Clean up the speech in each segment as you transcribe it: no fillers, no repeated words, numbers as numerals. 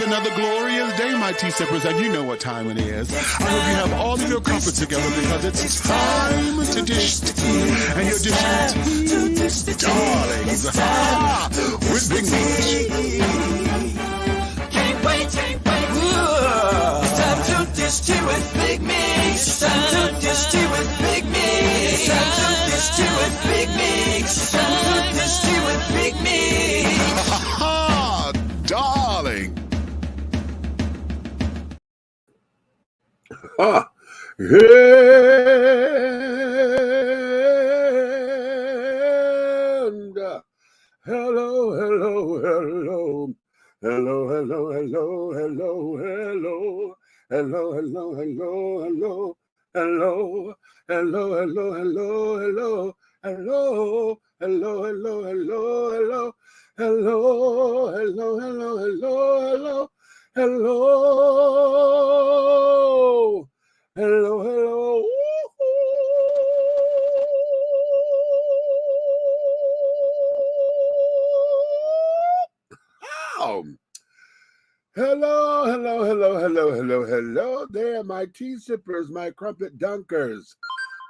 another glorious day, my tea sippers, and you know what time it is. I hope you have all of your crumpets together because it's time to dish tea. And you're dishing tea, darlings, with big meat. Can't wait. It's time to dish tea with big meat. It's time to dish tea with big meat. It's time to dish tea with big meat. It's time to dish tea with big meat. Darling. And hello. Hello there, my tea sippers, my crumpet dunkers,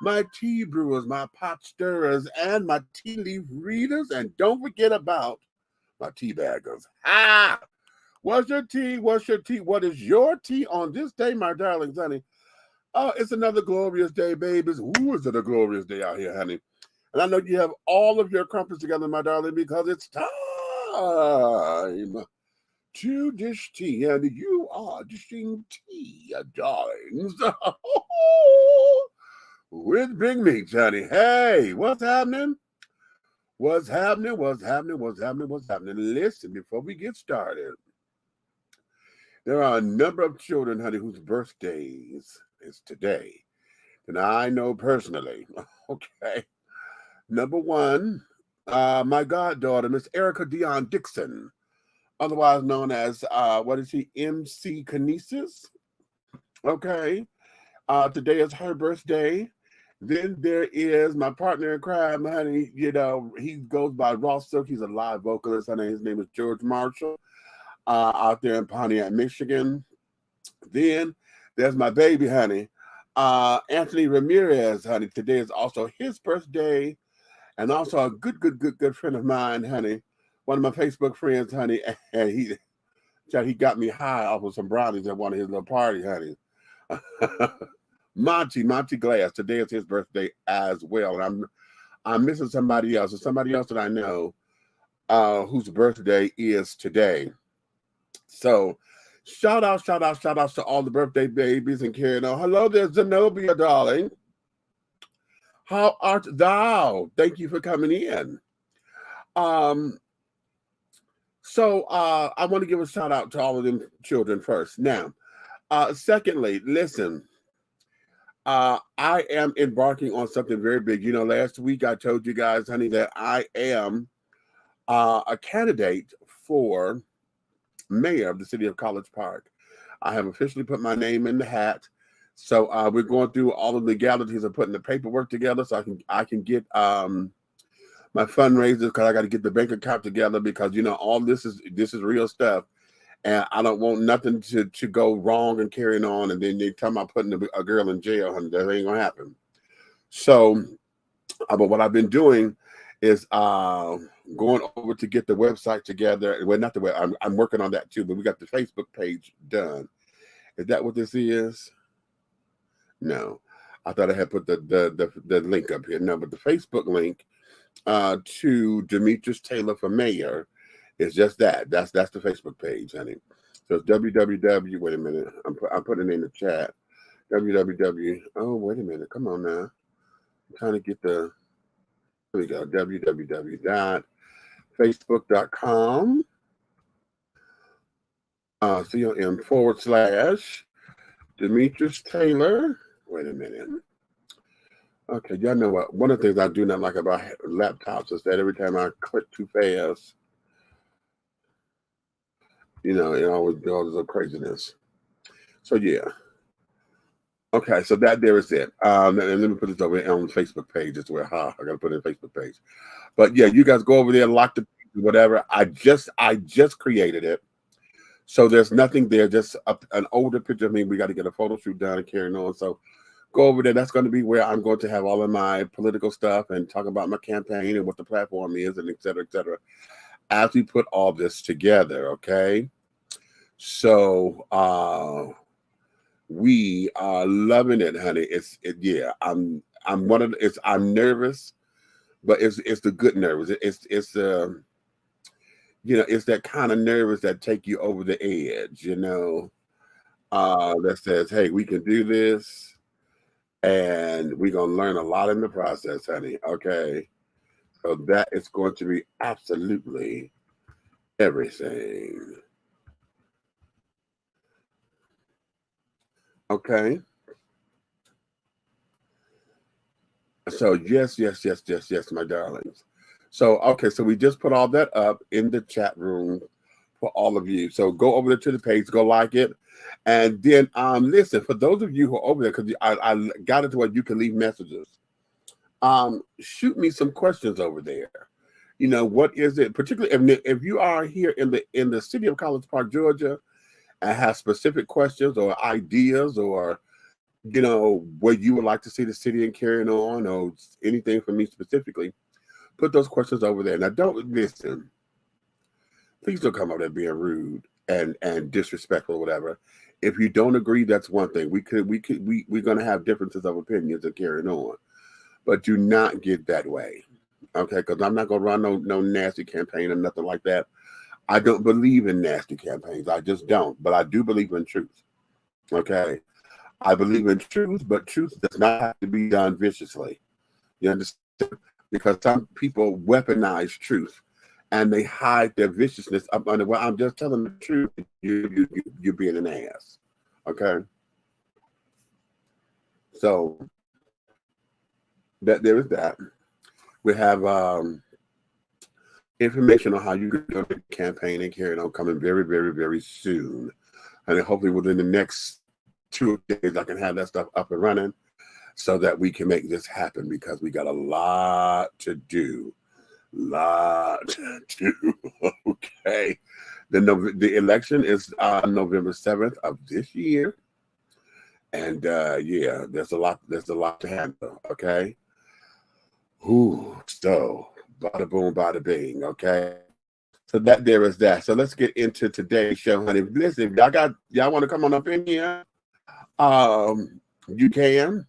my tea brewers, my pot stirrers, and my tea leaf readers, and don't forget about my tea baggers. What's your tea? What's your tea? What is your tea on this day, my darlings, honey? Oh, it's another glorious day, babies. Ooh, is it a glorious day out here, honey? And I know you have all of your crumpets together, my darling, because it's time to dish tea, and you are dishing tea, darlings, with big meats, honey. Hey, what's happening? What's happening? Listen, before we get started, there are a number of children, honey, whose birthdays is today, and I know personally. Okay, number one, my goddaughter, Miss Erica Dion Dixon, otherwise known as, MC Kinesis. Okay. Today is her birthday. Then there is my partner in crime, honey. You know, he goes by Ross Silk. He's a live vocalist. Honey. His name is George Marshall, out there in Pontiac, Michigan. Then there's my baby, honey, Anthony Ramirez, honey. Today is also his birthday. And also a good friend of mine, honey. One of my Facebook friends, honey, and he got me high off of some brownies at one of his little parties, honey. Monty Glass. Today is his birthday as well. And I'm missing somebody else. There's somebody else that I know whose birthday is today. So shout outs to all the birthday babies and carrying on. Hello there, Zenobia, darling. How art thou? Thank you for coming in. So I want to give a shout out to all of them children first. Now, secondly, listen, I am embarking on something very big. You know, last week I told you guys, honey, that I am a candidate for mayor of the city of College Park. I have officially put my name in the hat. So we're going through all the legalities of putting the paperwork together so I can get my fundraisers, because I got to get the bank account together, because you know all this is real stuff, and I don't want nothing to go wrong and carrying on, and then they tell me I'm putting a girl in jail, honey. That ain't gonna happen. So, but what I've been doing is going over to get the website together. Well, not the web. I'm working on that too, but we got the Facebook page done. Is that what this is? No, I thought I had put the link up here. No, but the Facebook link to Demetrius Taylor for mayor is just that. That's the Facebook page, honey. So it's www. Wait a minute, I'm putting it in the chat. www. Oh, wait a minute. Come on now. I'm trying to get the. Here we go. www.facebook.com. COM/ Demetrius Taylor. Wait a minute. Okay, y'all know what? One of the things I do not like about laptops is that every time I click too fast, you know, it always goes a craziness. So yeah. Okay, so that there is it. And let me put this over on the Facebook page as well. I gotta put it in the Facebook page. But yeah, you guys go over there, lock the page, whatever. I just created it. So there's nothing there, just an older picture of me. We got to get a photo shoot done and carrying on. So go over there. That's going to be where I'm going to have all of my political stuff and talk about my campaign and what the platform is and et cetera, as we put all this together. Okay. So we are loving it, honey. Yeah, I'm one of the, I'm nervous, but it's the good nervous. It's the it's that kind of nervous that take you over the edge, that says, hey, we can do this and we're gonna learn a lot in the process, honey. Okay. So that is going to be absolutely everything. Okay. So yes, my darlings. So okay, so we just put all that up in the chat room for all of you. So go over there to the page, go like it, and then listen, for those of you who are over there, because I got it to where you can leave messages. Shoot me some questions over there. What is it, particularly if you are here in the city of College Park, Georgia, and have specific questions or ideas, or what you would like to see the city and carrying on, or anything from me specifically, put those questions over there. Now, don't listen. Please don't come out there being rude and disrespectful or whatever. If you don't agree, that's one thing. We're gonna have differences of opinions and carrying on, but do not get that way, okay? Because I'm not gonna run no nasty campaign or nothing like that. I don't believe in nasty campaigns. I just don't. But I do believe in truth. Okay. I believe in truth, but truth does not have to be done viciously. You understand? Because some people weaponize truth and they hide their viciousness up under, well, I'm just telling the truth. You're being an ass. Okay. So there is that. We have information on how you can go to the campaign and carry it on coming very, very, very soon. And hopefully within the next 2 days, I can have that stuff up and running so that we can make this happen, because we got a lot to do. Okay. The election is November 7th of this year. And yeah, there's a lot to handle. Okay. Ooh, so bada boom, bada bing. Okay. So there is that. So let's get into today's show, honey. Listen, y'all want to come on up in here? You can.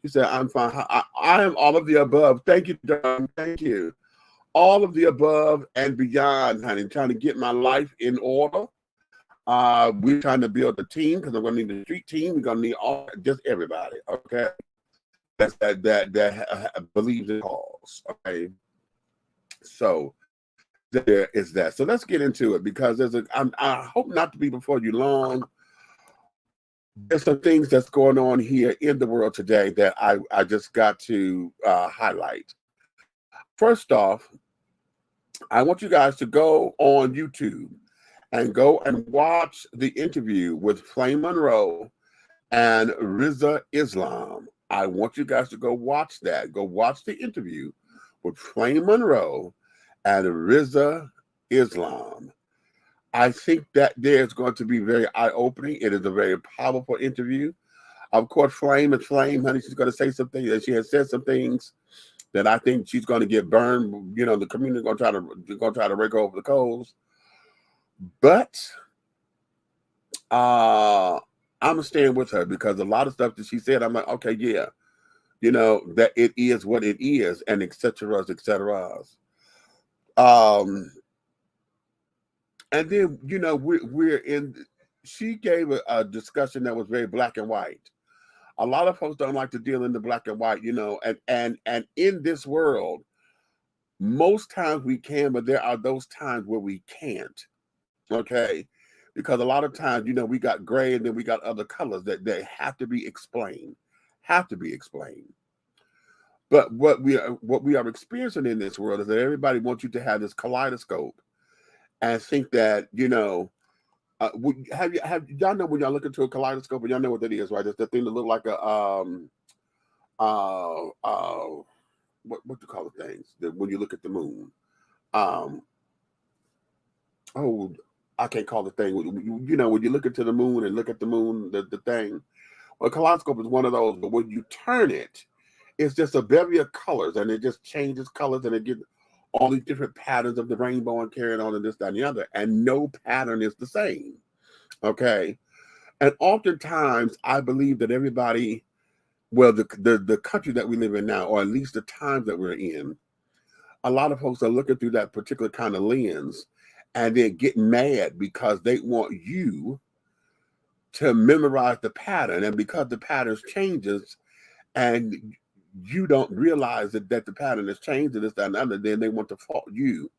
You said, I'm fine. I am all of the above. Thank you, Don. Thank you. All of the above and beyond, honey. Trying to get my life in order. We're trying to build a team, because I'm going to need a street team. We're going to need just everybody. Okay. That believes in cause. Okay. So there is that. So let's get into it, because I hope not to be before you long. There's some things that's going on here in the world today that I just got to highlight. First off, I want you guys to go on YouTube and go and watch the interview with Flame Monroe and Riza Islam. I want you guys to go watch that. Go watch the interview with Flame Monroe and Riza Islam. I think that there's going to be very eye-opening. It is a very powerful interview. Of course, Flame is Flame, honey. She's going to say some things, and she has said some things that I think she's going to get burned. The community is going to try to rake over the coals. But I'm going to stand with her, because a lot of stuff that she said, I'm like, okay, yeah, that it is what it is, and et cetera, et cetera. And then, we're in, she gave a discussion that was very black and white. A lot of folks don't like to deal in the black and white, and in this world, most times we can, but there are those times where we can't. Okay. Because a lot of times, we got gray, and then we got other colors that have to be explained. But what we are experiencing in this world is that everybody wants you to have this kaleidoscope and think that, y'all know when y'all look into a kaleidoscope, and y'all know what that is, right? It's the thing that look like a what do you call the things that when you look at the moon? I can't call the thing. You know, when you look into the moon and look at the moon, the thing. Well, a kaleidoscope is one of those, but when you turn it, it's just a bevy of colors, and it just changes colors, and it gives all these different patterns of the rainbow and carrying on and this, that, and the other. And no pattern is the same. Okay. And oftentimes, I believe that everybody, well, the country that we live in now, or at least the times that we're in, a lot of folks are looking through that particular kind of lens, and they're getting mad because they want you to memorize the pattern. And because the pattern changes and you don't realize that the pattern has changed and this, that, and the other, then they want to fault you.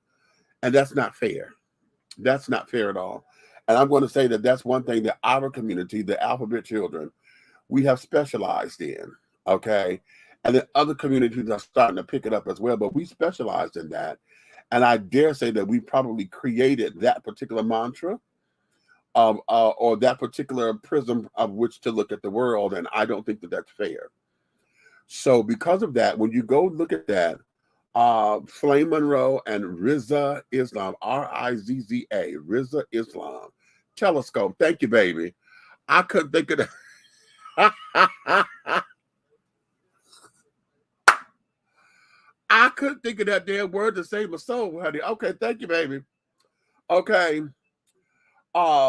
And that's not fair. That's not fair at all. And I'm going to say that that's one thing that our community, the alphabet children, we have specialized in, okay? And then other communities are starting to pick it up as well, but we specialized in that. And I dare say that we probably created that particular mantra or that particular prism of which to look at the world, and I don't think that that's fair. So because of that, when you go look at that, Flame Monroe and Rizza Islam, R-I-Z-Z-A, Rizza Islam, telescope. Thank you, baby. I couldn't think of that. I couldn't think of that damn word to save my soul, honey. Okay, thank you, baby. Okay. I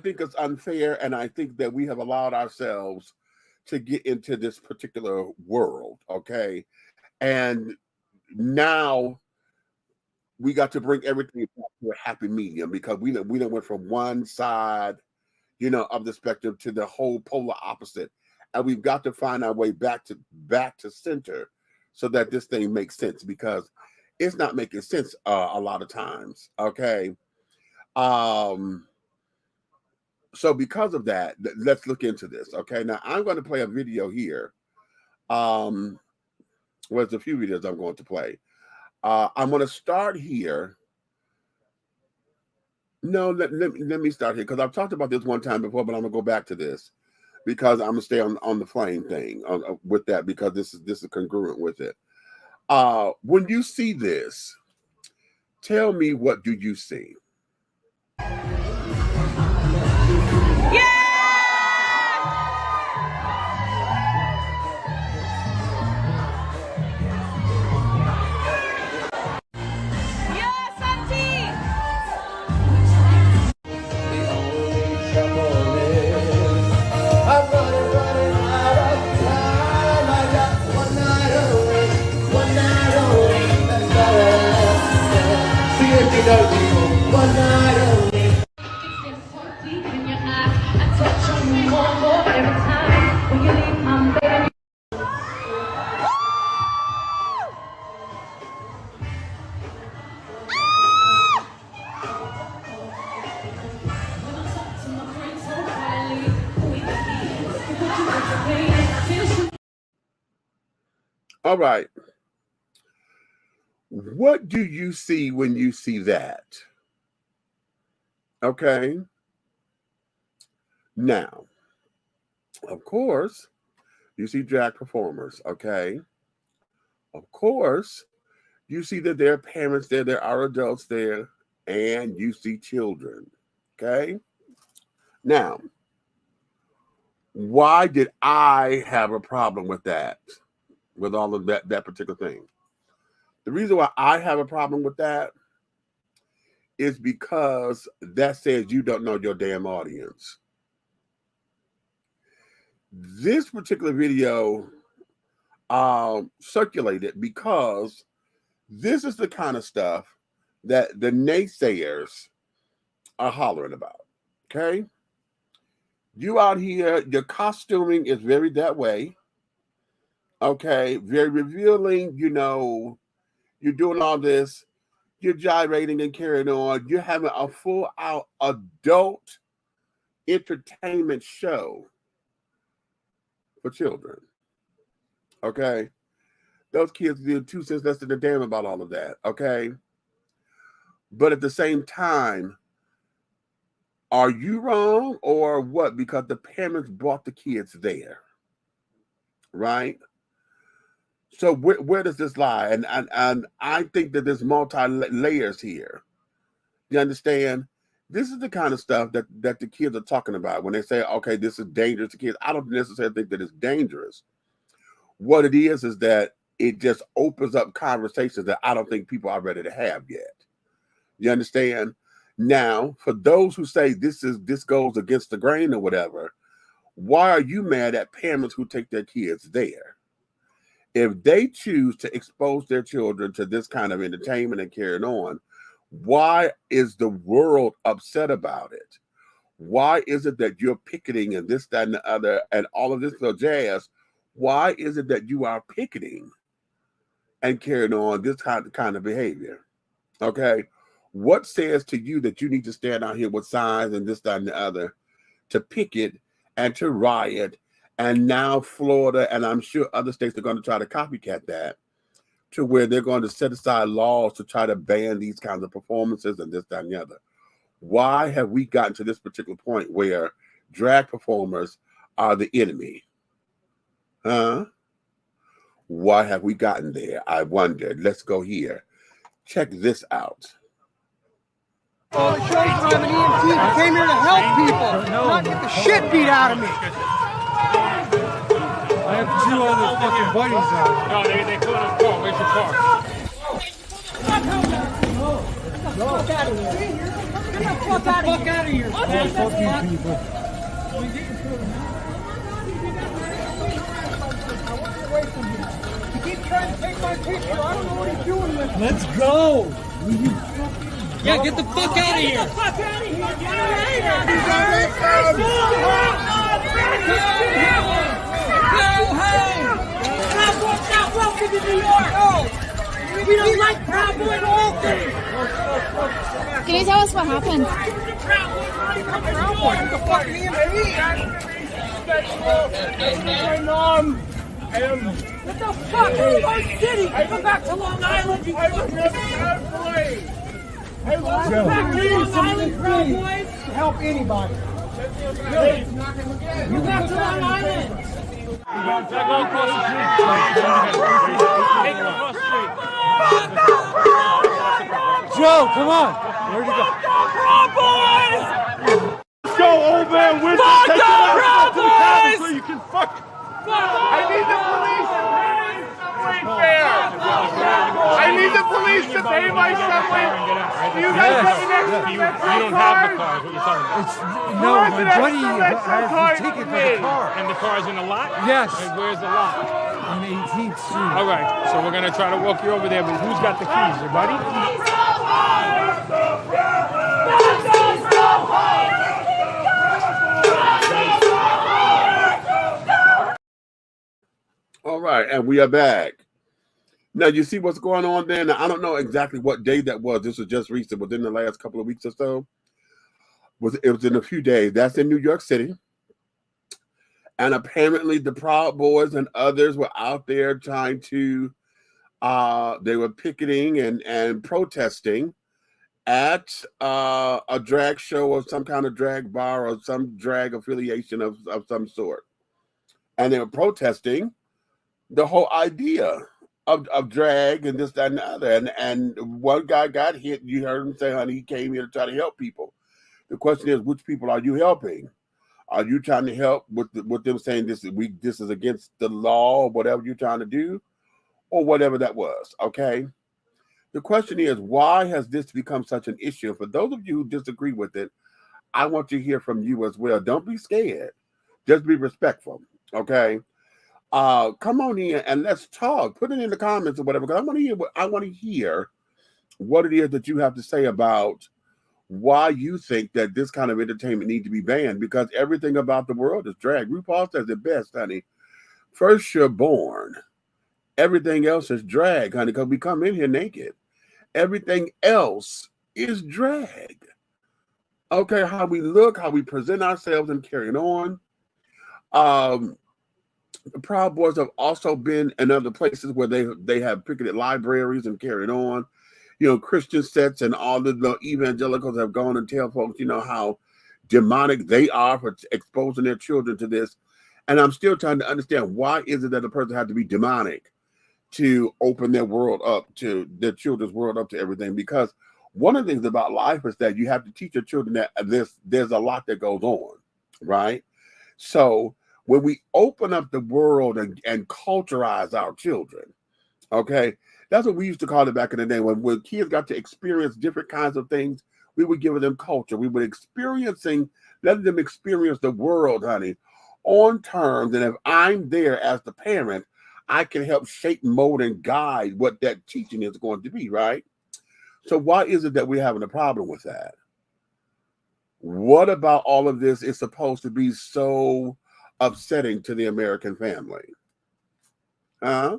think it's unfair, and I think that we have allowed ourselves to get into this particular world, okay? And now we got to bring everything back to a happy medium, because we done went from one side, you know, of the spectrum to the whole polar opposite. And we've got to find our way back to center so that this thing makes sense, because it's not making sense a lot of times, okay? So because of that, let's look into this, okay? Now, I'm going to play a video here. Well, there's a few videos I'm going to play. I'm going to start here. No, let me start here, because I've talked about this one time before, but I'm going to go back to this, because I'm going to stay on the flame thing with that, because this is congruent with it. When you see this, tell me, what do you see? All right. What do you see when you see that? Okay. Now, of course, you see drag performers, okay? Of course, you see that there are parents there, there are adults there, and you see children, okay? Now, why did I have a problem with that, with all of that particular thing? The reason why I have a problem with that is because that says you don't know your damn audience. This particular video circulated because this is the kind of stuff that the naysayers are hollering about, okay? You out here, your costuming is very that way, okay? Very revealing, you know, you're doing all this, you're gyrating and carrying on, you're having a full-out adult entertainment show for children, okay? Those kids did 2 cents less than a damn about all of that, okay? But at the same time, are you wrong or what? Because the parents brought the kids there, right? So where does this lie? And I think that there's multi layers here, You understand? This is the kind of stuff that the kids are talking about when they say, okay, this is dangerous to kids. I don't necessarily think that it's dangerous. What it is that it just opens up conversations that I don't think people are ready to have yet. You understand? Now, for those who say this goes against the grain or whatever, why are you mad at parents who take their kids there? If they choose to expose their children to this kind of entertainment and carrying on, why is the world upset about it? Why is it that you're picketing and this, that, and the other, and all of this little jazz? Why is it that you are picketing and carrying on this kind of behavior? Okay? What says to you that you need to stand out here with signs and this, that, and the other to picket and to riot? And now Florida, and I'm sure other states are going to try to copycat that, to where they're going to set aside laws to try to ban these kinds of performances and this, that, and the other. Why have we gotten to this particular point where drag performers are the enemy? Huh? Why have we gotten there? I wondered. Let's go here. Check this out. I'm an EMT. I came here to help people, not get the shit beat out of me. I have 2 other fucking buddies now. No, they put on a car. Where's your car? Get the fuck out of here. Get the fuck out of here. Fuck you people. You keep trying to take my picture. I don't know what he's doing with it. Let's go. Yeah, get the fuck out of here. Get the fuck out of here. Get out of here. Go home. Not welcome to New York. We don't like Proud Boy Walking. Can you tell us what happened? Proud Boy, what the fuck me and me? What the fuck? Leave our city. Go back to Long Island, you fucking Hey, let's go back to Long Island, Proud Boys. Help anybody. You back to Long Island. Go across the street. Take him across the street. Joe, come on. Where'd you go? Proud Boys! Let's go, old man Winston. Fuck Take the it out Proud to the cabin Boys! so you can fuck. I need the police to pay my subway fare. I need the police to pay my subway. Do you guys have an extra You don't have the car, is what you're telling me. No, my buddy has the ticket for the car. And the car's in the lot? Yes. And where's the lot? On 18th Street. All right, so we're going to try to walk you over there, but who's got the keys, your buddy? All right, and we are back. Now, you see what's going on there? Now, I don't know exactly what day that was. This was just recent, within the last couple of weeks or so. It was in a few days. That's in New York City. And apparently the Proud Boys and others were out there trying to, they were picketing and protesting at a drag show or some kind of drag bar or some drag affiliation of some sort. And they were protesting the whole idea of drag and this, that, and the other. And one guy got hit. You heard him say, honey, he came here to try to help people. The question is, which people are you helping? Are you trying to help with them saying this is against the law or whatever you're trying to do, or whatever that was, okay? The question is, why has this become such an issue? For those of you who disagree with it, I want to hear from you as well. Don't be scared. Just be respectful, okay? Come on in and let's talk. Put it in the comments or whatever, because I want to hear what it is that you have to say about why you think that this kind of entertainment needs to be banned, because everything about the world is drag. RuPaul says it best, honey. First you're born. Everything else is drag, honey, because we come in here naked. Everything else is drag. Okay, how we look, how we present ourselves and carrying on. The Proud Boys have also been in other places where they have picketed libraries and carried on. You know, Christian sets and all the evangelicals have gone and tell folks, you know, how demonic they are for exposing their children to this. And I'm still trying to understand, why is it that a person has to be demonic to open their world up, to their children's world up to everything? Because One of the things about life is that you have to teach your children that there's a lot that goes on, right? So when we open up the world and culturize our children, okay, that's what we used to call it back in the day. When kids got to experience different kinds of things, we would give them culture. We would let them experience the world, honey, on terms. And if I'm there as the parent, I can help shape, mold, and guide what that teaching is going to be, right? So why is it that we're having a problem with that? What about all of this is supposed to be so upsetting to the American family? Huh?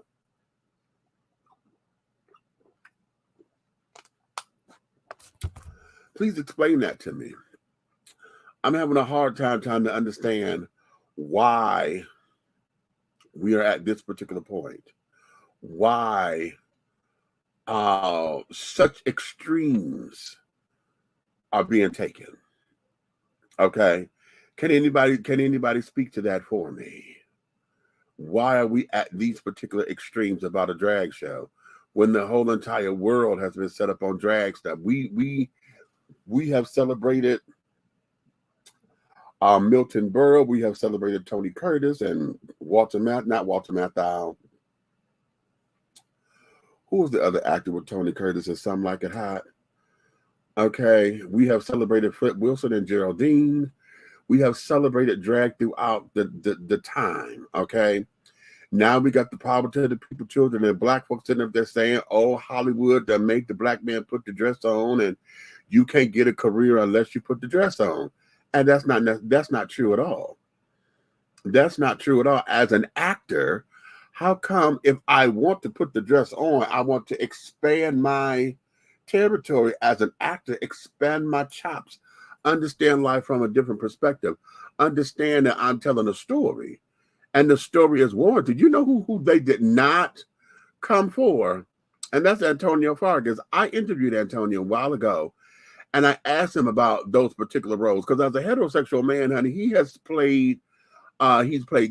Please explain that to me. I'm having a hard time trying to understand why we are at this particular point. Why such extremes are being taken. Okay. Can anybody speak to that for me? Why are we at these particular extremes about a drag show when the whole entire world has been set up on drag stuff? We have celebrated Milton Berle. We have celebrated Tony Curtis and not Walter Matthau. Who was the other actor with Tony Curtis and Some Like It Hot? Okay, we have celebrated Flip Wilson and Geraldine. We have celebrated drag throughout the time, okay? Now we got the power to the people, children, and black folks sitting up there saying, oh, Hollywood, that make the black man put the dress on, and you can't get a career unless you put the dress on. And that's not true at all. That's not true at all. As an actor, how come if I want to put the dress on, I want to expand my territory as an actor, expand my chops, understand life from a different perspective, understand that I'm telling a story, and the story is warranted. You know who they did not come for? And that's Antonio Fargas. I interviewed Antonio a while ago, and I asked him about those particular roles, because as a heterosexual man, honey, he's played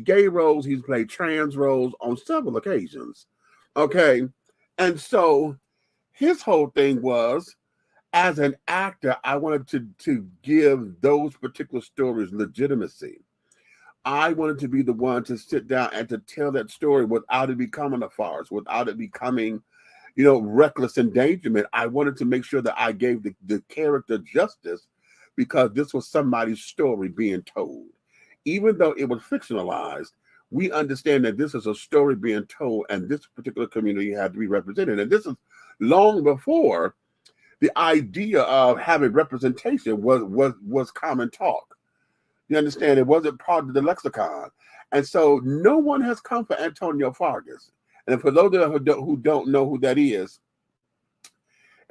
gay roles, he's played trans roles on several occasions. Okay. And so his whole thing was, as an actor, I wanted to give those particular stories legitimacy. I wanted to be the one to sit down and to tell that story without it becoming a farce, without it becoming, reckless endangerment. I wanted to make sure that I gave the character justice, because this was somebody's story being told. Even though it was fictionalized, we understand that this is a story being told, and this particular community had to be represented. And this is long before the idea of having representation was common talk. You understand? It wasn't part of the lexicon. And so no one has come for Antonio Fargas. And for those who don't know who that is,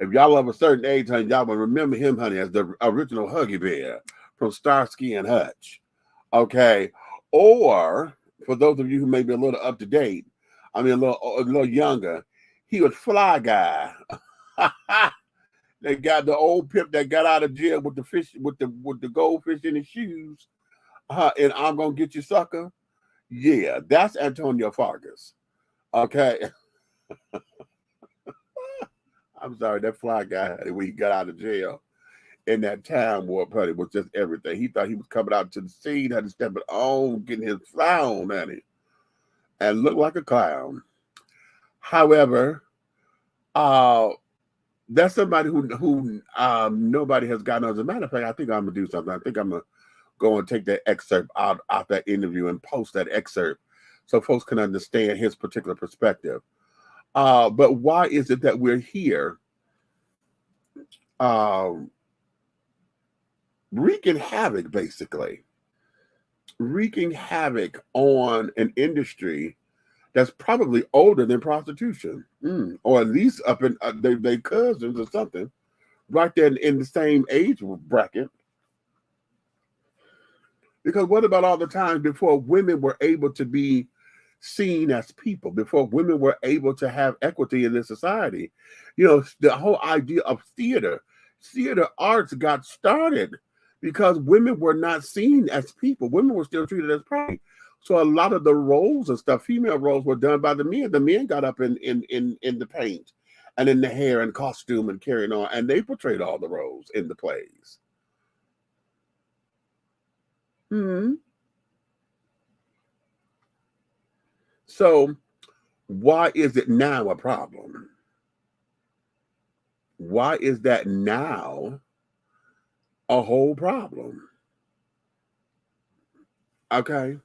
if y'all of a certain age, honey, y'all will remember him, honey, as the original Huggy Bear from Starsky and Hutch. Okay. Or for those of you who may be a little up to date, a little younger, he was Fly Guy. They got the old pimp that got out of jail with the fish, with the goldfish in his shoes. And I'm gonna get you, sucker. Yeah, that's Antonio Fargas. Okay. I'm sorry, that Fly Guy, when he got out of jail in that time warp, honey, was just everything. He thought he was coming out to the scene, had to step it on, getting his fly on, honey, and look like a clown. However, that's somebody who nobody has gotten. As a matter of fact, I think I'm gonna do something. I think I'm gonna go and take that excerpt out that interview and post that excerpt so folks can understand his particular perspective. But why is it that we're here wreaking havoc, basically? Wreaking havoc on an industry that's probably older than prostitution, or at least up in they cousins or something, right there in the same age bracket. Because what about all the times before women were able to be seen as people, before women were able to have equity in this society? The whole idea of theater arts got started because women were not seen as people. Women were still treated as property. So a lot of the roles and stuff, female roles, were done by the men. The men got up in the paint and in the hair and costume and carrying on, and they portrayed all the roles in the plays. So why is it now a problem? Why is that now a whole problem? Okay,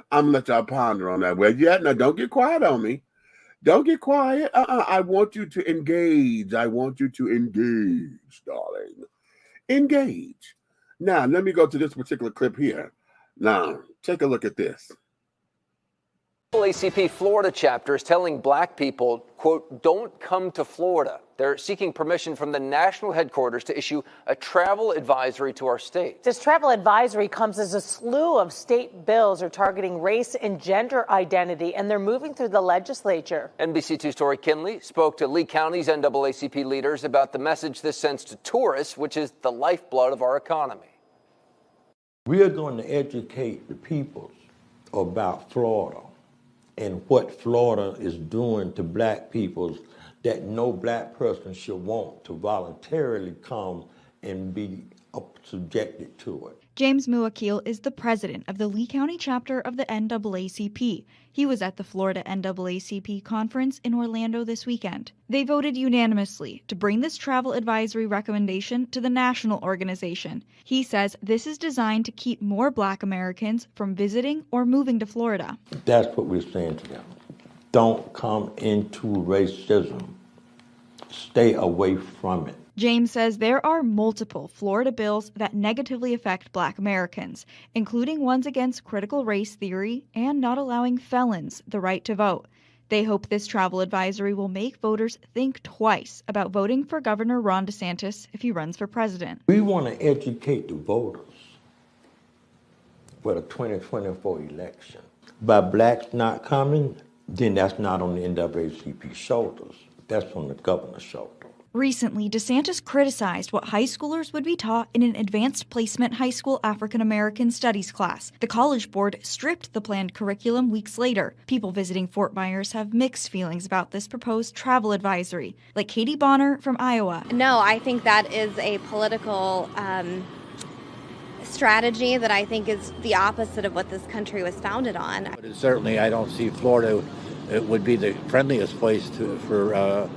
I'm gonna let y'all ponder on that. Well, yeah, now don't get quiet on me. Don't get quiet. I want you to engage. I want you to engage, darling. Engage. Now, let me go to this particular clip here. Now, take a look at this. ACP Florida chapter is telling black people, quote, don't come to Florida. They're seeking permission from the national headquarters to issue a travel advisory to our state. This travel advisory comes as a slew of state bills are targeting race and gender identity, and they're moving through the legislature. NBC2's Tori Kinley spoke to Lee County's NAACP leaders about the message this sends to tourists, which is the lifeblood of our economy. We are going to educate the people about Florida and what Florida is doing to black people that no black person should want to voluntarily come and be subjected to it. James Muakil is the president of the Lee County chapter of the NAACP. He was at the Florida NAACP conference in Orlando this weekend. They voted unanimously to bring this travel advisory recommendation to the national organization. He says this is designed to keep more black Americans from visiting or moving to Florida. That's what we're saying to them. Don't come into racism. Stay away from it. James says there are multiple Florida bills that negatively affect black Americans, including ones against critical race theory and not allowing felons the right to vote. They hope this travel advisory will make voters think twice about voting for Governor Ron DeSantis if he runs for president. We want to educate the voters for the 2024 election. By blacks not coming, then that's not on the NAACP shoulders. That's on the governor's shoulder. Recently, DeSantis criticized what high schoolers would be taught in an advanced placement high school African American studies class. The College Board stripped the planned curriculum weeks later. People visiting Fort Myers have mixed feelings about this proposed travel advisory, like Katie Bonner from Iowa. No, I think that is a political strategy that I think is the opposite of what this country was founded on. But certainly, I don't see Florida. It would be the friendliest place for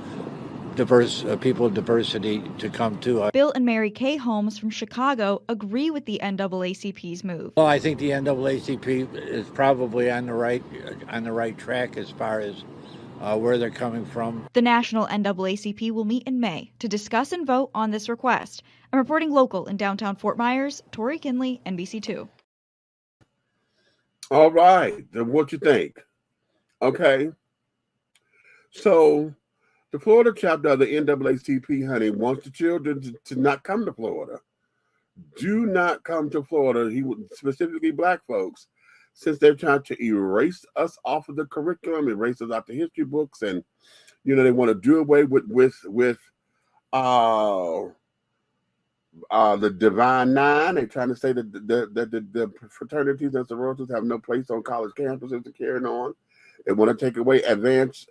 diverse people of diversity to come to. Bill and Mary Kay Holmes from Chicago agree with the NAACP's move. Well, I think the NAACP is probably on the right track as far as where they're coming from. The national NAACP will meet in May to discuss and vote on this request. I'm reporting local in downtown Fort Myers. Tori Kinley, NBC2. All right, then what you think? Okay, so the Florida chapter of the NAACP, honey, wants the children to not come to Florida. Do not come to Florida. He would specifically black folks, since they're trying to erase us off of the curriculum, erase us out the history books, and they want to do away with the Divine Nine. They're trying to say that the fraternities and sororities have no place on college campuses to carry on. They want to take away advanced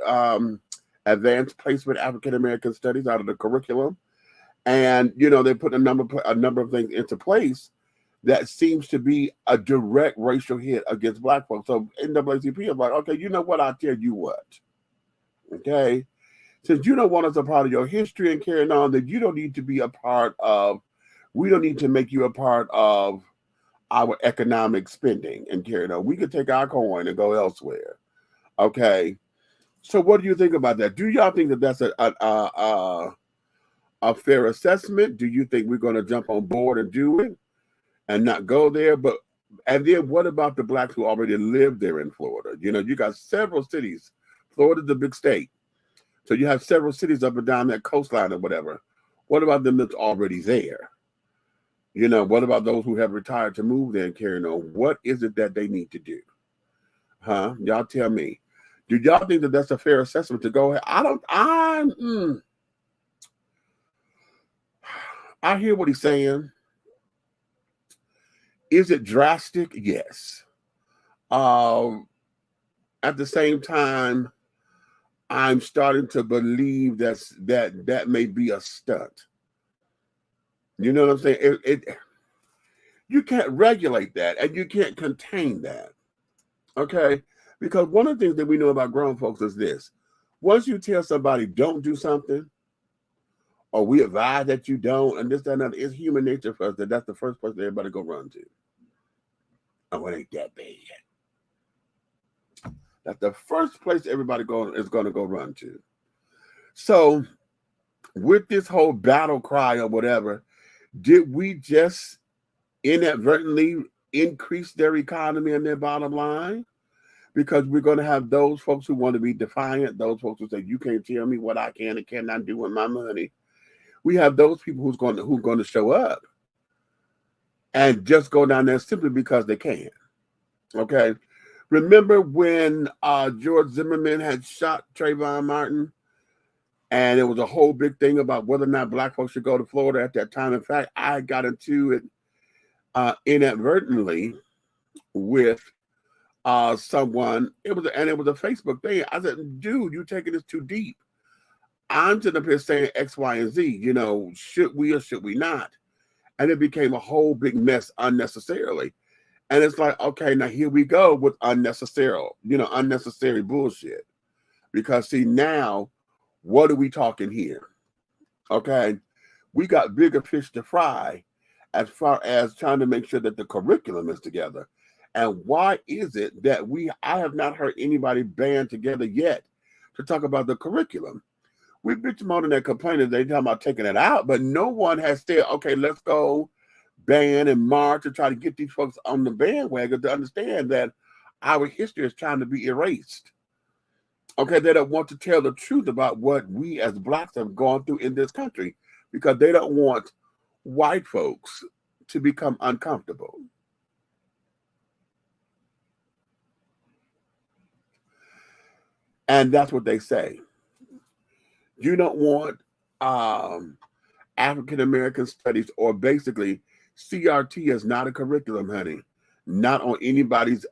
placement African American studies out of the curriculum, and they put a number of things into place that seems to be a direct racial hit against black folks. So NAACP is like, okay, you know what? I'll tell you what. Okay, since you don't want us a part of your history and carrying on, that you don't need to be a part of. We don't need to make you a part of our economic spending and carrying on. We could take our coin and go elsewhere. Okay, so what do you think about that? Do y'all think that that's a fair assessment? Do you think we're going to jump on board and do it and not go there? And then what about the blacks who already live there in Florida? You got several cities. Florida's a big state, so you have several cities up and down that coastline or whatever. What about them that's already there? What about those who have retired to move there and carrying on? What is it that they need to do? Huh? Y'all tell me. Do y'all think that that's a fair assessment to go ahead? I hear what he's saying. Is it drastic? Yes. At the same time, I'm starting to believe that may be a stunt. You know what I'm saying? You can't regulate that and you can't contain that. Okay? Because one of the things that we know about grown folks is this. Once you tell somebody don't do something, or we advise that you don't, and this, that, and that, it's human nature for us that's the first person everybody go run to. Oh, it ain't that bad. That's the first place everybody is going to go run to. So, with this whole battle cry or whatever, did we just inadvertently increase their economy and their bottom line? Because we're going to have those folks who want to be defiant, those folks who say, you can't tell me what I can and cannot do with my money. We have those people who's going to show up and just go down there simply because they can. Okay? Remember when George Zimmerman had shot Trayvon Martin? And it was a whole big thing about whether or not black folks should go to Florida at that time. In fact, I got into it inadvertently with someone. It was a Facebook thing. I said, dude, you're taking this too deep. I'm sitting up here saying X, Y, and Z. You know, should we or should we not? And it became a whole big mess unnecessarily. And it's like, okay, now here we go with unnecessary bullshit. Because see, now, what are we talking here? Okay, we got bigger fish to fry as far as trying to make sure that the curriculum is together. And why is it that I have not heard anybody band together yet to talk about the curriculum? We bitch moaning and complaining, they talking about taking it out, but no one has said, okay, let's go ban and march to try to get these folks on the bandwagon to understand that our history is trying to be erased. Okay, they don't want to tell the truth about what we as blacks have gone through in this country because they don't want white folks to become uncomfortable. And that's what they say. You don't want African American studies, or basically CRT is not a curriculum, honey. Not on anybody's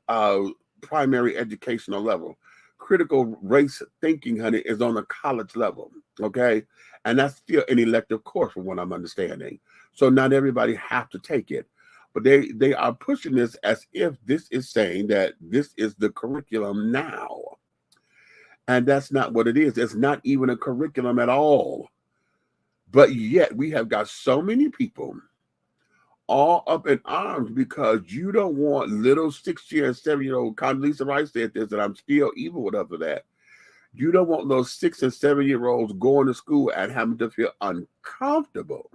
primary educational level. Critical race thinking, honey, is on a college level, okay? And that's still an elective course from what I'm understanding. So not everybody have to take it. But they are pushing this as if this is saying that this is the curriculum now. And that's not what it is. It's not even a curriculum at all. But yet we have got so many people all up in arms because you don't want little 6-year and 7-year-old, Condoleezza Rice said this, and I'm still evil with after that. You don't want those 6 and 7-year-olds going to school and having to feel uncomfortable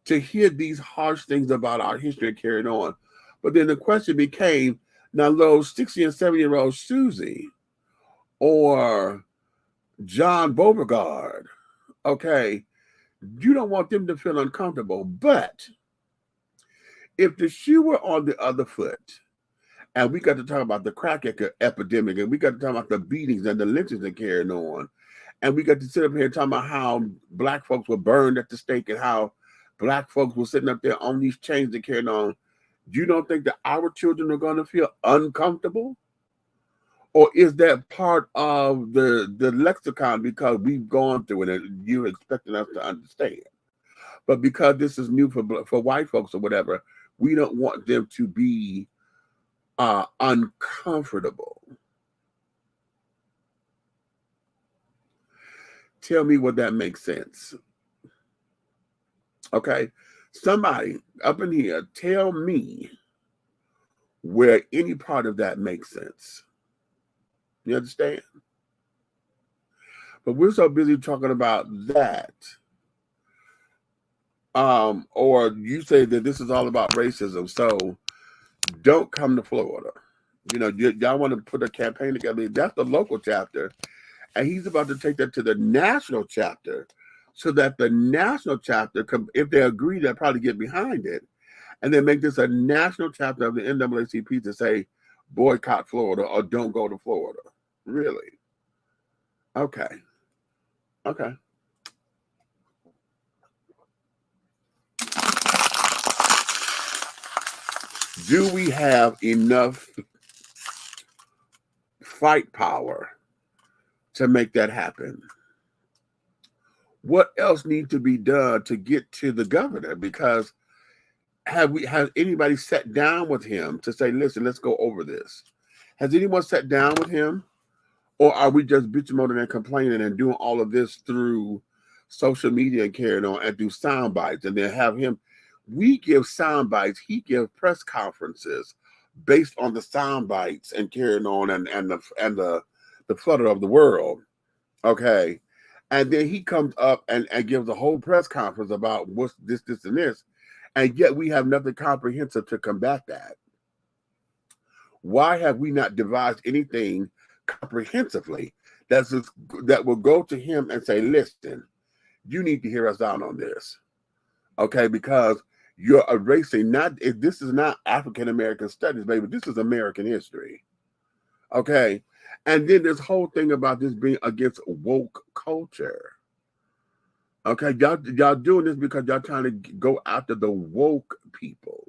to hear these harsh things about our history carried on. But then the question became, now those 6 and 7-year-old Susie or John Beauregard, okay, you don't want them to feel uncomfortable. But if the shoe were on the other foot, and we got to talk about the crack epidemic, and we got to talk about the beatings and the lynchings that carried on, and we got to sit up here and talk about how black folks were burned at the stake and how black folks were sitting up there on these chains that carried on, you don't think that our children are going to feel uncomfortable? Or is that part of the lexicon because we've gone through it and you're expecting us to understand? But because this is new for white folks or whatever, we don't want them to be uncomfortable. Tell me what that makes sense. Okay? Somebody up in here, tell me where any part of that makes sense. You understand? But we're so busy talking about that. Or you say that this is all about racism, so don't come to Florida. You know, y'all want to put a campaign together. That's the local chapter. And he's about to take that to the national chapter so that the national chapter, if they agree, they'll probably get behind it. And then make this a national chapter of the NAACP to say, boycott Florida or don't go to Florida. Really? Okay. Okay. Do we have enough fight power to make that happen? What else needs to be done to get to the governor? Because has anybody sat down with him to say, listen, let's go over this? Has anyone sat down with him? Or are we just bitch moaning and complaining and doing all of this through social media and carrying on and do sound bites and then have him? We give sound bites. He gives press conferences based on the sound bites and carrying on and the flutter of the world. Okay. And then he comes up and gives a whole press conference about what's this, and this. And yet we have nothing comprehensive to combat that. Why have we not devised anything comprehensively that will go to him and say, listen, you need to hear us out on this? Okay, because you're erasing, this is not African American studies, baby. This is American history. Okay. And then this whole thing about this being against woke culture. Okay, y'all doing this because y'all trying to go after the woke people.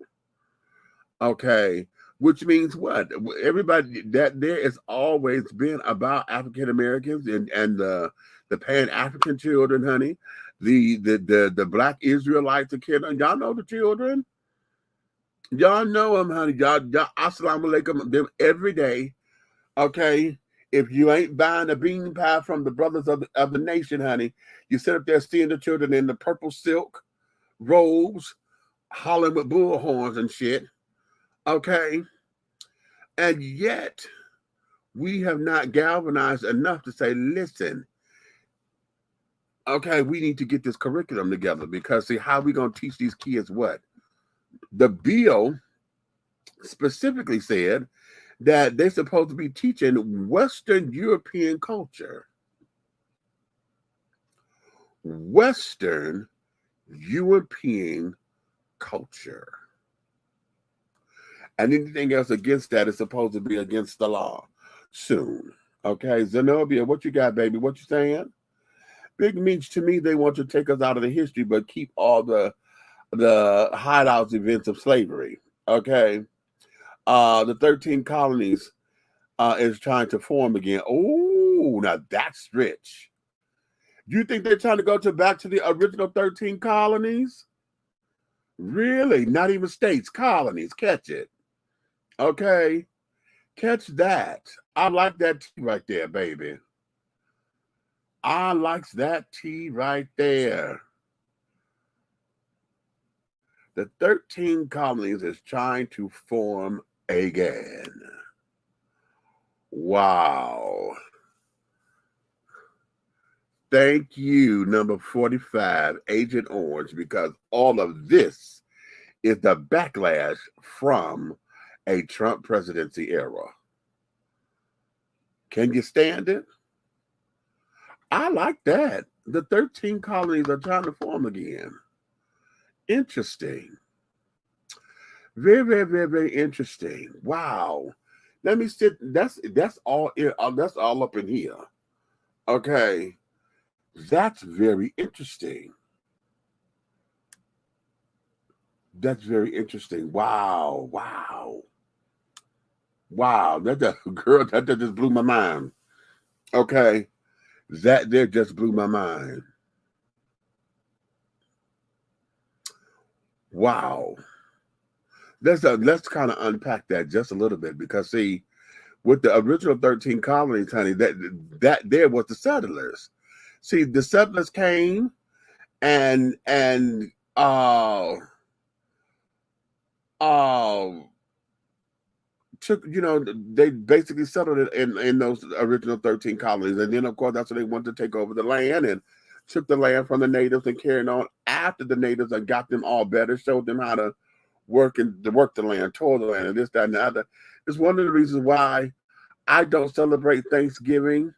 Okay, which means what? Everybody that there has always been about African Americans and the Pan-African children, honey. The Black Israelites, the kid, y'all know the children. Y'all know them, honey. Y'all assalamu alaikum them every day. Okay. If you ain't buying a bean pie from the brothers of the nation, honey, you sit up there seeing the children in the purple silk robes, hollering with bull horns and shit. Okay. And yet, we have not galvanized enough to say, listen, okay, we need to get this curriculum together because, see, how are we going to teach these kids what? The bill specifically said that they're supposed to be teaching Western European culture. Western European culture. And anything else against that is supposed to be against the law soon. Okay, Zenobia, what you got, baby? What you saying? Big Meech, to me, they want to take us out of the history, but keep all the hideouts events of slavery. Okay. The 13 colonies is trying to form again. Oh, now that's rich. You think they're trying to go back to the original 13 colonies? Really? Not even states, colonies. Catch it. Okay. Catch that. I like that tea right there, baby. I like that tea right there. The 13 colonies is trying to form again. Wow. Thank you, number 45, Agent Orange, because all of this is the backlash from a Trump presidency era. Can you stand it? I like that. The 13 colonies are trying to form again. Interesting. Very, very, very, very interesting. Wow. Let me sit. That's all. That's all up in here. Okay. That's very interesting. That's very interesting. Wow. Wow. Wow. Girl, that just blew my mind. Okay. That there just blew my mind. Wow. Let's kind of unpack that just a little bit, because see, with the original 13 colonies, honey, that there was the settlers. See, the settlers came and took, they basically settled it in those original 13 colonies. And then, of course, that's when they wanted to take over the land and took the land from the natives and carried on after the natives and got them all better, showed them how to work the land, toil the land, and this, that, and the other. It's one of the reasons why I don't celebrate Thanksgiving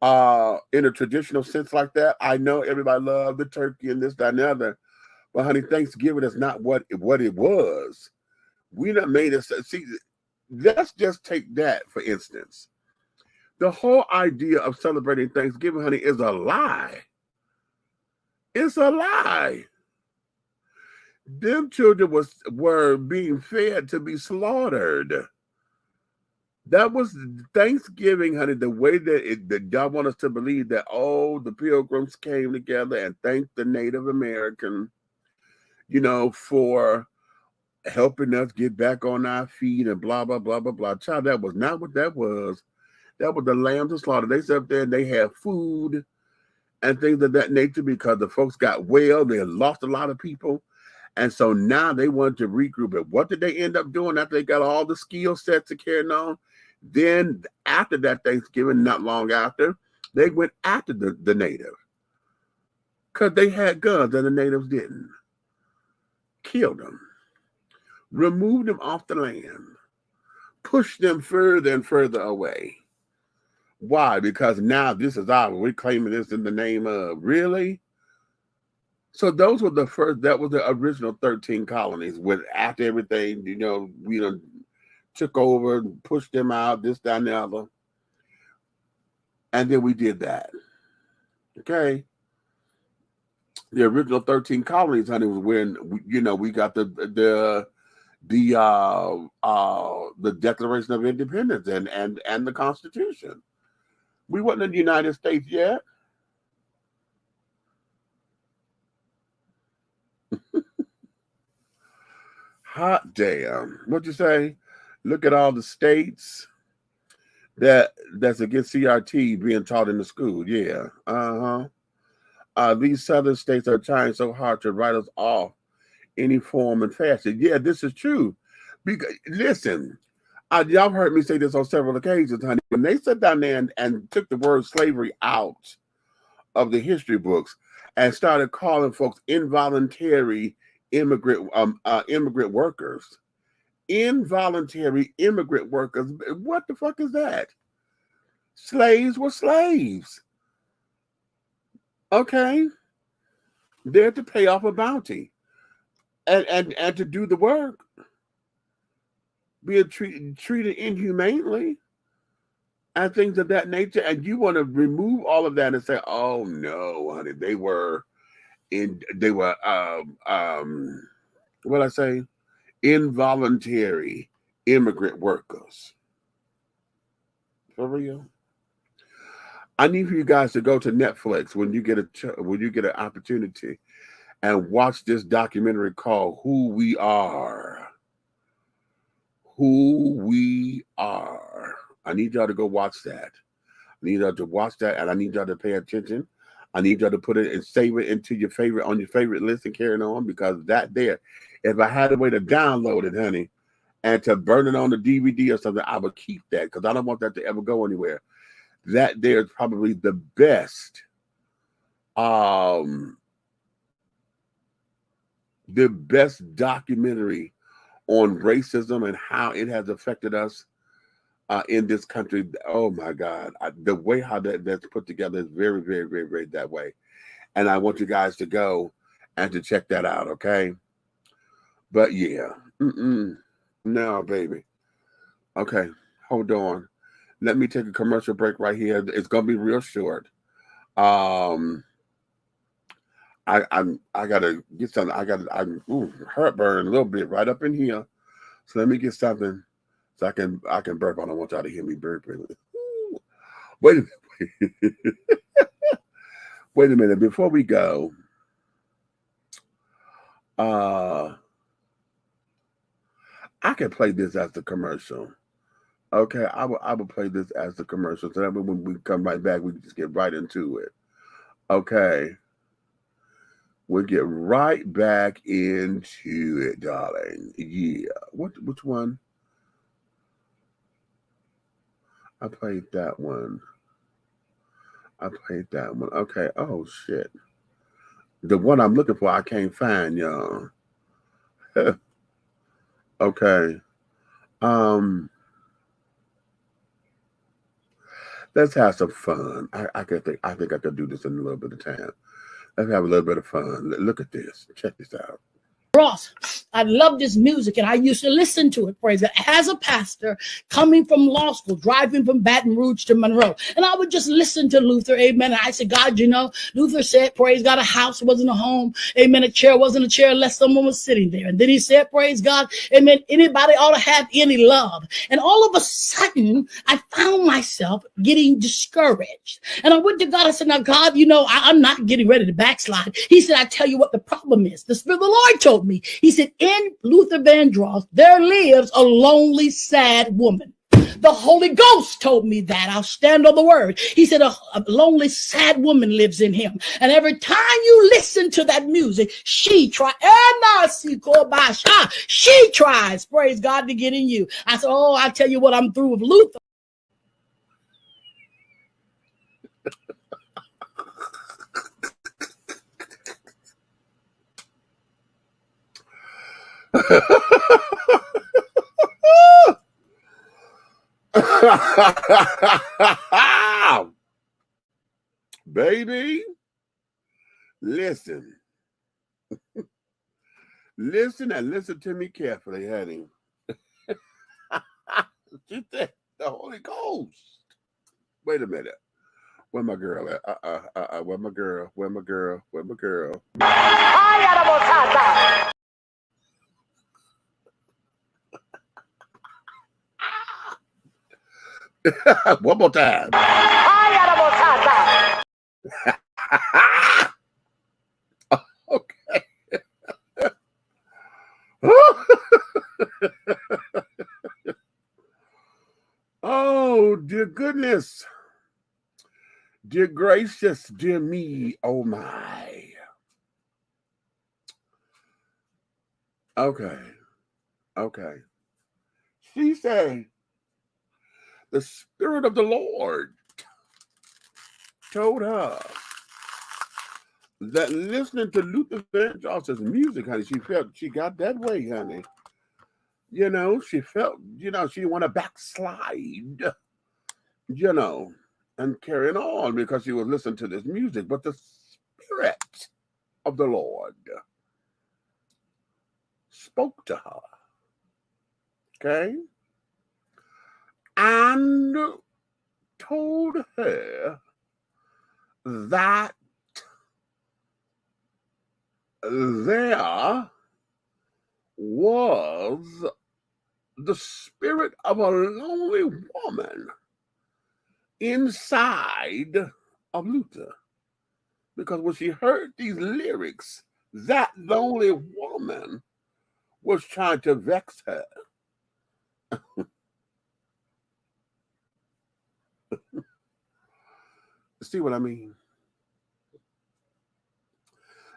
in a traditional sense like that. I know everybody loves the turkey and this, that, and the other, but honey, Thanksgiving is not what it was. We done made it. See, let's just take that for instance. The whole idea of celebrating Thanksgiving, honey, is a lie. It's a lie. Them children were being fed to be slaughtered. That was Thanksgiving, honey. The way that y'all want us to believe that, oh, the Pilgrims came together and thanked the Native American, for helping us get back on our feet and blah, blah, blah, blah, blah. Child, that was not what that was. That was the lambs of slaughter. They sat up there and they had food and things of that nature because the folks got well. They had lost a lot of people. And so now they wanted to regroup. But what did they end up doing after they got all the skill sets to carry on? Then after that Thanksgiving, not long after, they went after the native because they had guns and the natives didn't. Killed them. Removed them off the land. Pushed them further and further away. Why? Because now this is ours. We're claiming this in the name of, really? So those were the first, that was the original 13 colonies. With after everything, we took over, pushed them out, this, that, and the other. And then we did that. Okay. The original 13 colonies, honey, was when we got the Declaration of Independence and the Constitution. We wasn't in the United States yet. Hot damn. What'd you say? Look at all the states that's against CRT being taught in the school. Yeah. These southern states are trying so hard to write us off any form and fashion. Yeah, this is true. Because listen, y'all heard me say this on several occasions, honey. When they sat down there and took the word slavery out of the history books and started calling folks involuntary immigrant workers. Involuntary immigrant workers. What the fuck is that? Slaves were slaves. Okay. They're to pay off a bounty and to do the work. Being treated inhumanely and things of that nature. And you want to remove all of that and say, oh no, honey, they were what I say? Involuntary immigrant workers. For real. I need for you guys to go to Netflix when you get an opportunity and watch this documentary called Who We Are. Who We Are. I need y'all to go watch that. I need y'all to watch that, and I need y'all to pay attention. I need y'all to put it and save it into your favorite list and carry it on, because that there, if I had a way to download it, honey, and to burn it on the DVD or something, I would keep that because I don't want that to ever go anywhere. That there is probably the best, documentary on racism and how it has affected us in this country. Oh my God. The way how that's put together is very, very, very, very that way. And I want you guys to go and to check that out, okay? But yeah. No, baby. Okay, hold on. Let me take a commercial break right here. It's gonna be real short. I gotta get something. I'm heartburn a little bit right up in here. So let me get something so I can burp. I don't want y'all to hear me burping. Wait a minute. Wait a minute. Before we go, I can play this as the commercial. Okay, I will play this as the commercial. So that when we come right back, we can just get right into it. Okay. We'll get right back into it, darling. Yeah. Which one? I played that one. Okay. Oh shit. The one I'm looking for, I can't find, y'all. Okay. Let's have some fun. I think I could do this in a little bit of time. Let's have a little bit of fun. Look at this. Check this out. Ross, I love this music and I used to listen to it, praise God, as a pastor coming from law school, driving from Baton Rouge to Monroe. And I would just listen to Luther, amen. And I said, God, you know, Luther said, praise God, a house wasn't a home, amen. A chair wasn't a chair unless someone was sitting there. And then he said, praise God, amen, anybody ought to have any love. And all of a sudden, I found myself getting discouraged. And I went to God, I said, now God, you know, I'm not getting ready to backslide. He said, I tell you what the problem is. The Spirit of the Lord told me. He said, in Luther Vandross, there lives a lonely, sad woman. The Holy Ghost told me that. I'll stand on the word. He said, a lonely, sad woman lives in him. And every time you listen to that music, she tries, praise God, to get in you. I said, oh, I tell you what, I'm through with Luther. Baby, listen. Listen and listen to me carefully, honey. She said the Holy Ghost. Wait a minute. Where my girl at? Where my girl? Where my girl? Where my girl? One more time. Okay. Oh, dear goodness. Dear gracious, dear me, oh my. Okay. Okay. She said, the Spirit of the Lord told her that listening to Luther Vandross's music, honey, she felt she got that way, honey. You know, she felt, you know, she didn't want to backslide, you know, and carrying on because she was listening to this music. But the Spirit of the Lord spoke to her, okay, and told her that there was the spirit of a lonely woman inside of Luther. Because when she heard these lyrics, that lonely woman was trying to vex her. See what I mean?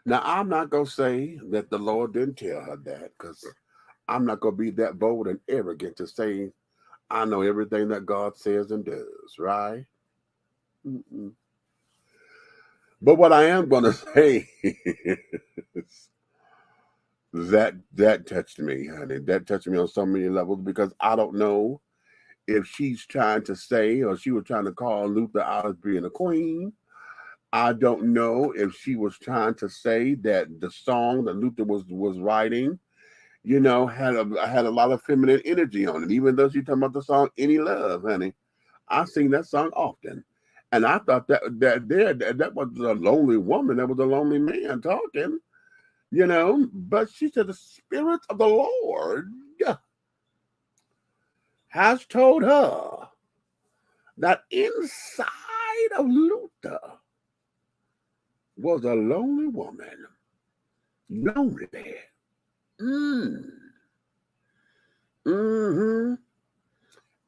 Now, I'm not going to say that the Lord didn't tell her that, because I'm not going to be that bold and arrogant to say I know everything that God says and does, right? Mm-mm. But what I am going to say is that touched me, honey. That touched me on so many levels, because I don't know if she's trying to say, or she was trying to call Luther out as being a queen. I don't know if she was trying to say that the song that Luther was writing, you know, had a lot of feminine energy on it. Even though she's talking about the song "Any Love," honey, I sing that song often, and I thought that was a lonely woman, that was a lonely man talking, you know. But she said the Spirit of the Lord has told her that inside of Luther was a lonely woman. Lonely.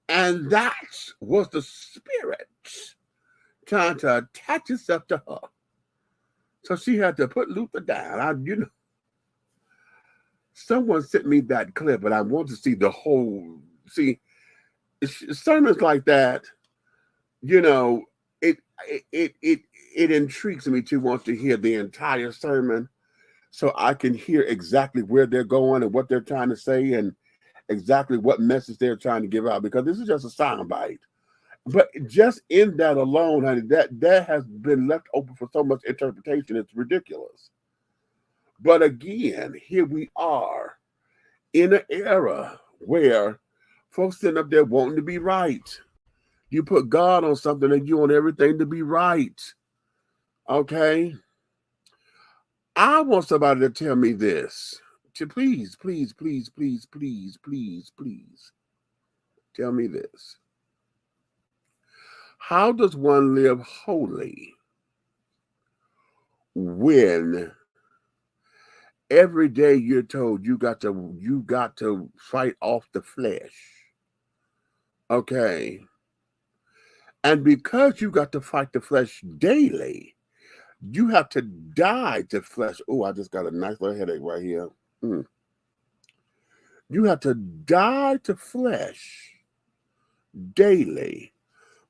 And that was the Spirit trying to attach itself to her. So she had to put Luther down. You know, someone sent me that clip, and I want to see the whole. See, sermons like that, you know, it intrigues me to want to hear the entire sermon, so I can hear exactly where they're going and what they're trying to say and exactly what message they're trying to give out, because this is just a soundbite. But just in that alone, honey, that has been left open for so much interpretation, it's ridiculous. But again, here we are in an era where folks sitting up there wanting to be right. You put God on something and you want everything to be right. Okay? I want somebody to tell me this. Please, please, please, please, please, please, please. Tell me this. How does one live holy when every day you're told you got to fight off the flesh? Okay. And because you got to fight the flesh daily, you have to die to flesh. Oh, I just got a nice little headache right here. You have to die to flesh daily,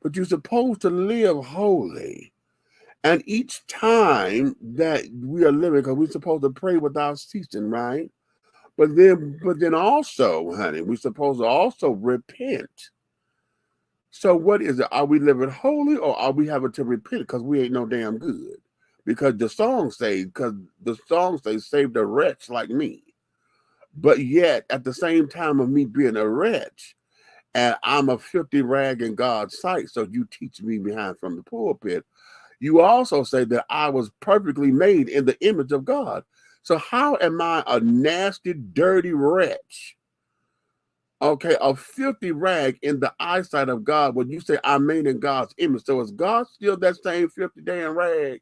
but you're supposed to live holy. And each time that we are living, because we're supposed to pray without ceasing, right? But then also, honey, we're supposed to also repent. So what is it? Are we living holy or are we having to repent because we ain't no damn good? Because the songs say, save the wretch like me. But yet, at the same time of me being a wretch, and I'm a filthy rag in God's sight, so you teach me behind from the pulpit, you also say that I was perfectly made in the image of God. So how am I a nasty, dirty wretch? Okay, a filthy rag in the eyesight of God when you say I'm made in God's image. So is God still that same filthy damn rag?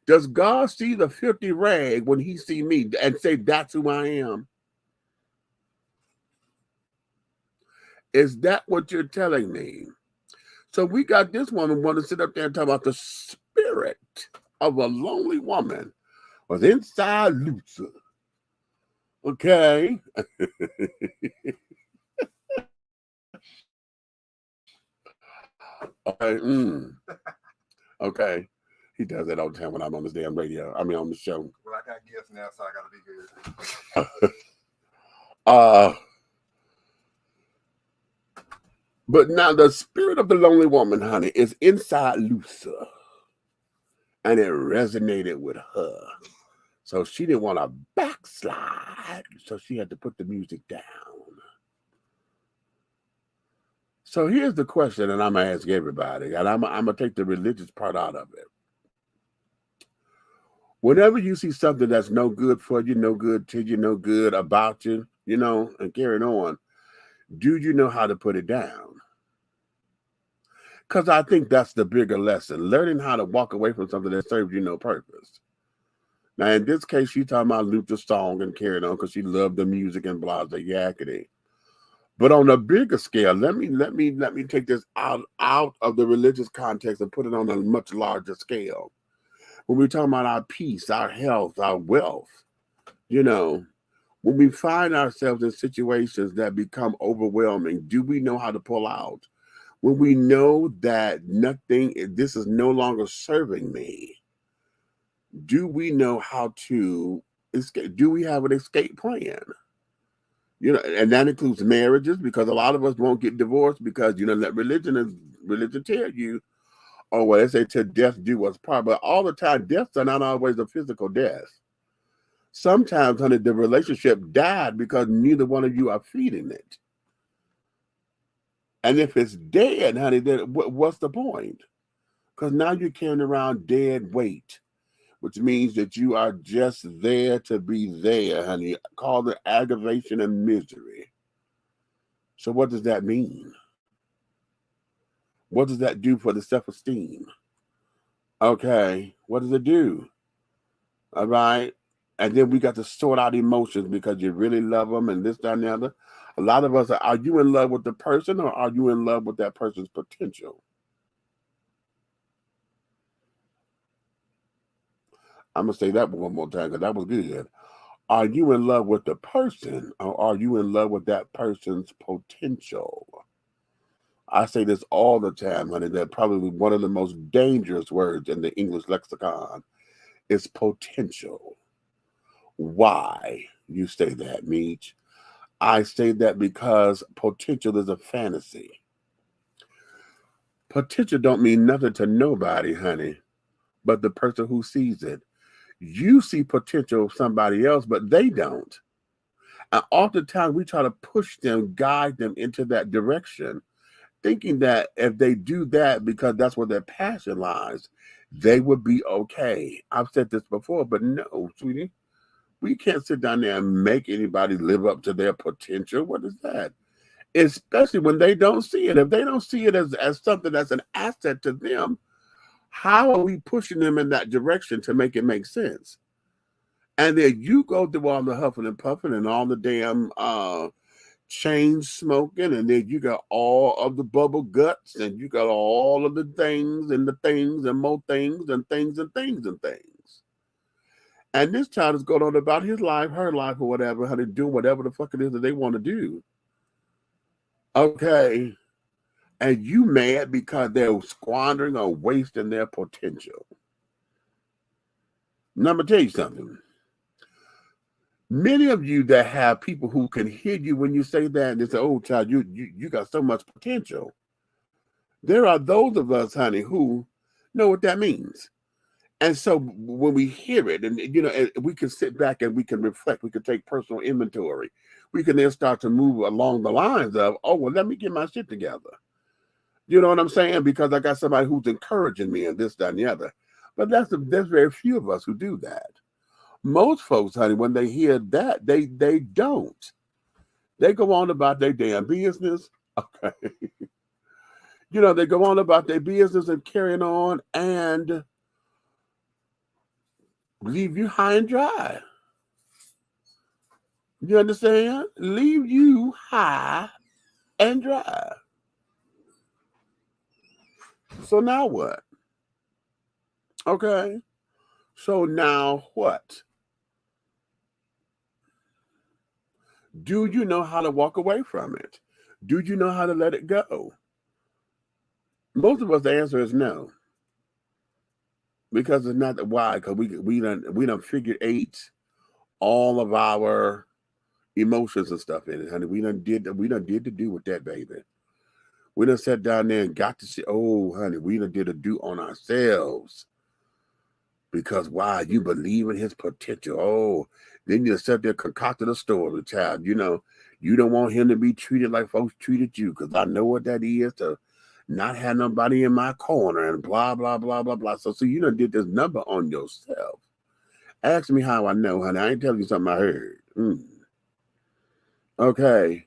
Does God see the filthy rag when he see me and say that's who I am? Is that what you're telling me? So we got this woman want to sit up there and talk about the spirit of a lonely woman was inside Luther. Okay. Okay. Okay. He does that all the time when I'm on this damn radio. I mean, on the show. Well, I got gifts now, so I got to be good. But now the spirit of the lonely woman, honey, is inside Luther. And it resonated with her. So she didn't want to backslide. So she had to put the music down. So here's the question, and I'm going to ask everybody, and I'm going to take the religious part out of it. Whenever you see something that's no good for you, no good to you, no good about you, you know, and carrying on, do you know how to put it down? Because I think that's the bigger lesson, learning how to walk away from something that serves you no purpose. Now, in this case, she's talking about Luther's song and carrying on because she loved the music and blah, blah, yakety. But on a bigger scale, let me take this out of the religious context and put it on a much larger scale. When we're talking about our peace, our health, our wealth, you know, when we find ourselves in situations that become overwhelming, do we know how to pull out? When we know that this is no longer serving me, do we know how to escape? Do we have an escape plan? You know, and that includes marriages, because a lot of us won't get divorced because, you know, that religion tell you, oh, well, they say till death do us part. But all the time, deaths are not always a physical death. Sometimes, honey, the relationship died because neither one of you are feeding it. And if it's dead, honey, then what's the point? Because now you're carrying around dead weight, which means that you are just there to be there, honey. Call it aggravation and misery. So what does that mean? What does that do for the self-esteem? Okay, what does it do? All right. And then we got to sort out emotions because you really love them and this, that, and the other. A lot of us are you in love with the person or are you in love with that person's potential? I'm going to say that one more time because that was good. Are you in love with the person or are you in love with that person's potential? I say this all the time, honey, that probably one of the most dangerous words in the English lexicon is potential. Why you say that, Meech? I say that because potential is a fantasy. Potential don't mean nothing to nobody, honey, but the person who sees it. You see potential of somebody else, but they don't. And oftentimes we try to push them, guide them into that direction, thinking that if they do that because that's where their passion lies, they would be okay. I've said this before, but no, sweetie, we can't sit down there and make anybody live up to their potential. What is that? Especially when they don't see it. If they don't see it as something that's an asset to them, how are we pushing them in that direction to make it make sense? And then you go through all the huffing and puffing and all the damn chain smoking, and then you got all of the bubble guts, and you got all of the things and more things and things and things and things. And this child is going on about his life, her life, or whatever, how to do whatever the fuck it is that they want to do. Okay. And you mad because they're squandering or wasting their potential. Now, I'm going to tell you something. Many of you that have people who can hear you when you say that, and they say, oh, child, you got so much potential. There are those of us, honey, who know what that means. And so when we hear it, and we can sit back and we can reflect, we can take personal inventory. We can then start to move along the lines of, oh, well, let me get my shit together. You know what I'm saying? Because I got somebody who's encouraging me and this, that, and the other. But there's very few of us who do that. Most folks, honey, when they hear that, they don't. They go on about their damn business. Okay. They go on about their business and carrying on and leave you high and dry. You understand? Leave you high and dry. So now what? Okay. So now what? Do you know how to walk away from it? Do you know how to let it go? Most of us, the answer is no. Because it's not the why, because we done figured all of our emotions and stuff in it, honey. We done did to do with that, baby. We done sat down there and got to see, oh, honey, we done did a do on ourselves. Because why? You believe in his potential. Oh, then you sat there concocted a story, child. You don't want him to be treated like folks treated you, because I know what that is to not have nobody in my corner and blah, blah, blah, blah, blah. So you done did this number on yourself. Ask me how I know, honey. I ain't telling you something I heard. Okay.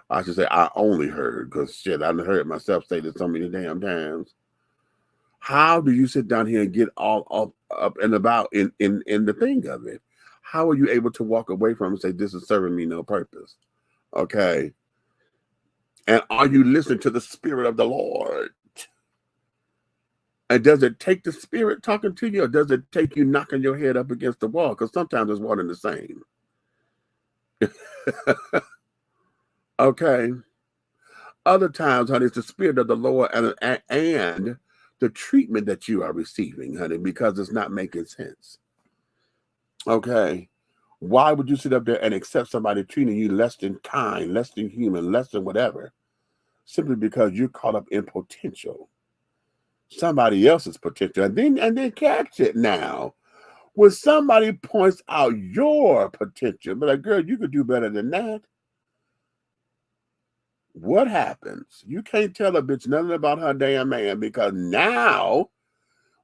I should say I only heard, because shit, I done heard myself say this so many damn times. How do you sit down here and get all up and about in the thing of it? How are you able to walk away from it and say, this is serving me no purpose? Okay. And are you listening to the Spirit of the Lord? And does it take the Spirit talking to you, or does it take you knocking your head up against the wall? Because sometimes it's one and the same. Okay. Other times, honey, it's the Spirit of the Lord and the treatment that you are receiving, honey, because it's not making sense. Okay. Why would you sit up there and accept somebody treating you less than kind, less than human, less than whatever, simply because you're caught up in potential, somebody else's potential, and then catch it now. When somebody points out your potential, but like, girl, you could do better than that. What happens? You can't tell a bitch nothing about her damn man, because now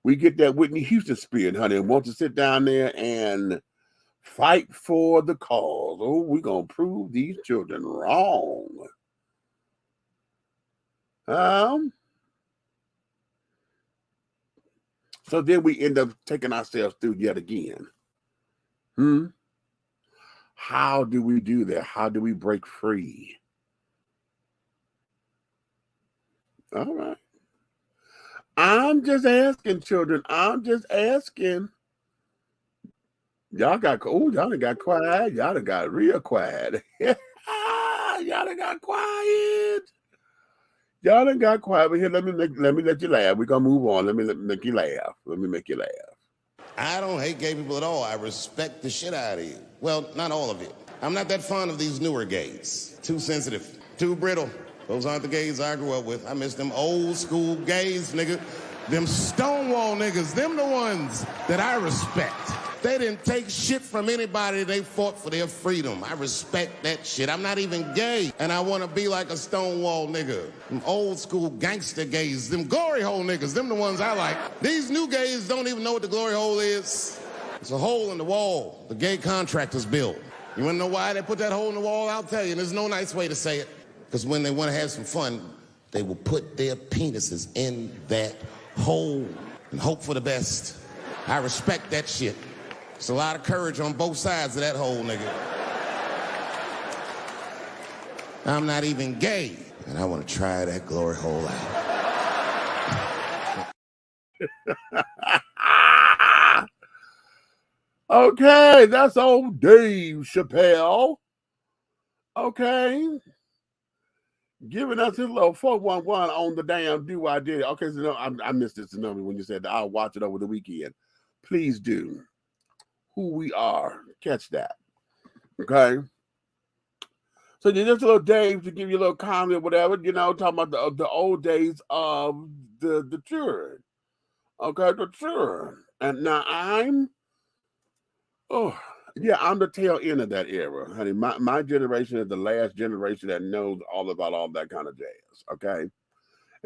we get that Whitney Houston spirit, honey, and want to sit down there and fight for the cause. Oh, we're going to prove these children wrong. So then we end up taking ourselves through yet again. How do we do that? How do we break free? All right. I'm just asking, children. I'm just asking. Y'all got quiet. Y'all done got real quiet. Y'all done got quiet. Y'all done got quiet. But here, let me let you laugh. We're gonna move on. Let me make you laugh. Let me make you laugh. I don't hate gay people at all. I respect the shit out of you. Well, not all of you. I'm not that fond of these newer gays. Too sensitive, too brittle. Those aren't the gays I grew up with. I miss them old school gays, nigga. Them Stonewall niggas, them the ones that I respect. They didn't take shit from anybody. They fought for their freedom. I respect that shit. I'm not even gay. And I want to be like a Stonewall nigga. Them old school gangster gays. Them glory hole niggas. Them the ones I like. These new gays don't even know what the glory hole is. It's a hole in the wall the gay contractors built. You want to know why they put that hole in the wall? I'll tell you. And there's no nice way to say it. Because when they want to have some fun, they will put their penises in that hole and hope for the best. I respect that shit. There's a lot of courage on both sides of that hole, nigga. I'm not even gay, and I want to try that glory hole out. Okay, that's old Dave Chappelle. Okay. Giving us his little 411 on the damn do I did. Okay, so no, I missed this, Tsunami, when you said that I'll watch it over the weekend. Please do. Who we are. Catch that. Okay. So just a little Dave to give you a little comment or whatever, you know, talking about the old days of the children. Okay, the children. And now I'm the tail end of that era, honey. My generation is the last generation that knows all about all that kind of jazz, okay?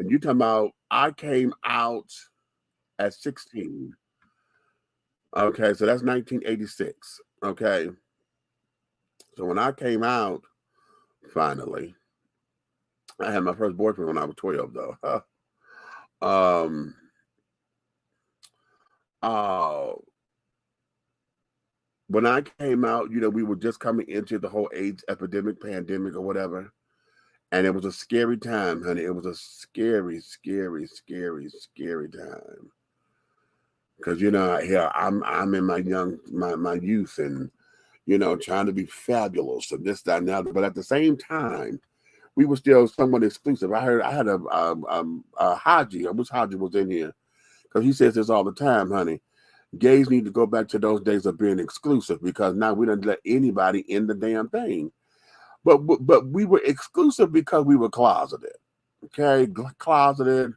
And you talking about I came out at 16. Okay, so that's 1986, okay? So when I came out, finally, I had my first boyfriend when I was 12, though. When I came out, you know, we were just coming into the whole AIDS epidemic, pandemic, or whatever. And it was a scary time, honey. It was a scary, scary, scary, scary time. Because, you know, yeah, I'm in my youth and, you know, trying to be fabulous and this, that, and that. But at the same time, we were still somewhat exclusive. I had a HODGE. I wish HODGE was in here. Because he says this all the time, honey. Gays need to go back to those days of being exclusive because now we don't let anybody in the damn thing. But we were exclusive because we were closeted. Okay, closeted.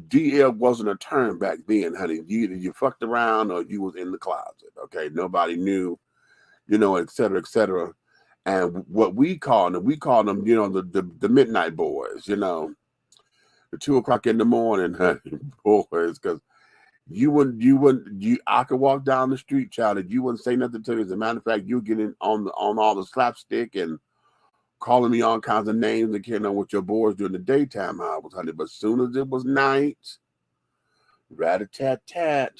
DL wasn't a term back then, honey. Either you fucked around or you was in the closet. Okay, nobody knew, you know, et cetera, et cetera. And what we call them, you know, the midnight boys. You know, the 2 o'clock in the morning, honey, boys, because. I could walk down the street, child, and you wouldn't say nothing to me. As a matter of fact, you get in on all the slapstick and calling me all kinds of names and carrying on with your boys during the daytime hours, honey. But as soon as it was night, rat-a-tat-tat,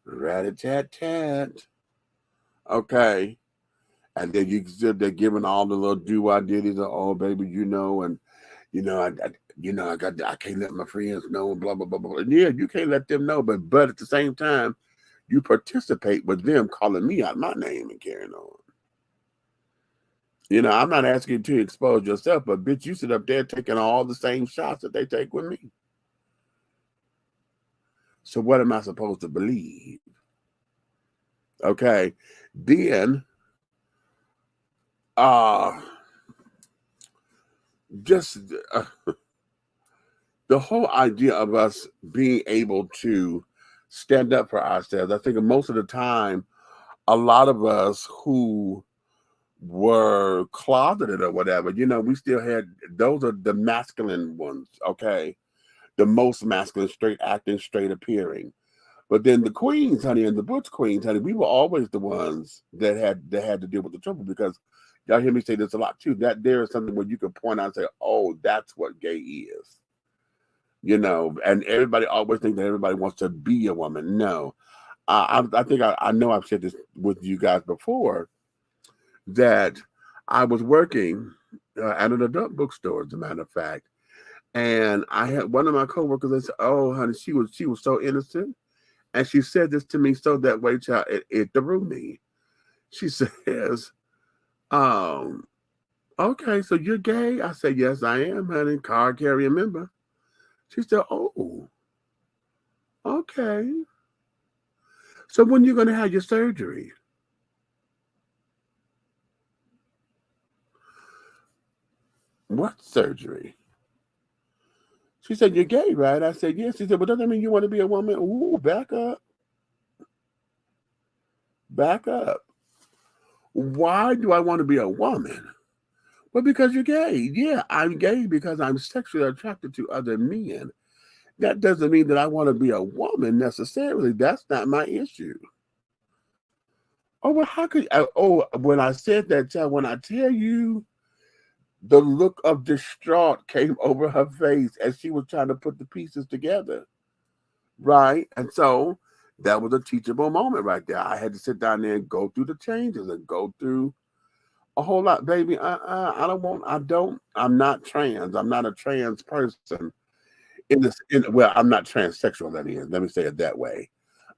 rat-a-tat-tat. Okay. And then they're giving all the little do-I-ditties of, oh, baby, you know, and, you know, I can't let my friends know and blah, blah, blah, blah. And yeah, you can't let them know, but at the same time, you participate with them calling me out my name and carrying on. You know, I'm not asking you to expose yourself, but bitch, you sit up there taking all the same shots that they take with me. So what am I supposed to believe? Okay. Then, the whole idea of us being able to stand up for ourselves, I think most of the time, a lot of us who were closeted or whatever, you know, we still had, those are the masculine ones, okay? The most masculine, straight acting, straight appearing. But then the queens, honey, and the butch queens, honey, we were always the ones that had to deal with the trouble because y'all hear me say this a lot too, that there is something where you can point out and say, oh, that's what gay is. You know, and everybody always thinks that everybody wants to be a woman. No. I think I know I've said this with you guys before, that I was working at an adult bookstore, as a matter of fact, and I had one of my coworkers that said, "Oh, honey, she was so innocent," and she said this to me so that way, child, it threw me. She says, "Okay, so you're gay?" I said, "Yes, I am, honey. Card carrying member." She said, "Oh, okay. So when you gonna have your surgery?" "What surgery?" She said, "You're gay, right?" I said, "Yes." She said, "But doesn't that mean you want to be a woman?" Ooh, back up. Back up. Why do I want to be a woman? Well, because you're gay. Yeah, I'm gay because I'm sexually attracted to other men. That doesn't mean that I want to be a woman necessarily. That's not my issue. Oh, well, how could when I said that, child, when I tell you the look of distraught came over her face as she was trying to put the pieces together, right? And so that was a teachable moment right there. I had to sit down there and go through the changes and go through a whole lot, baby. I'm not trans. I'm not a trans person. Well, I'm not transsexual, that is. Let me say it that way.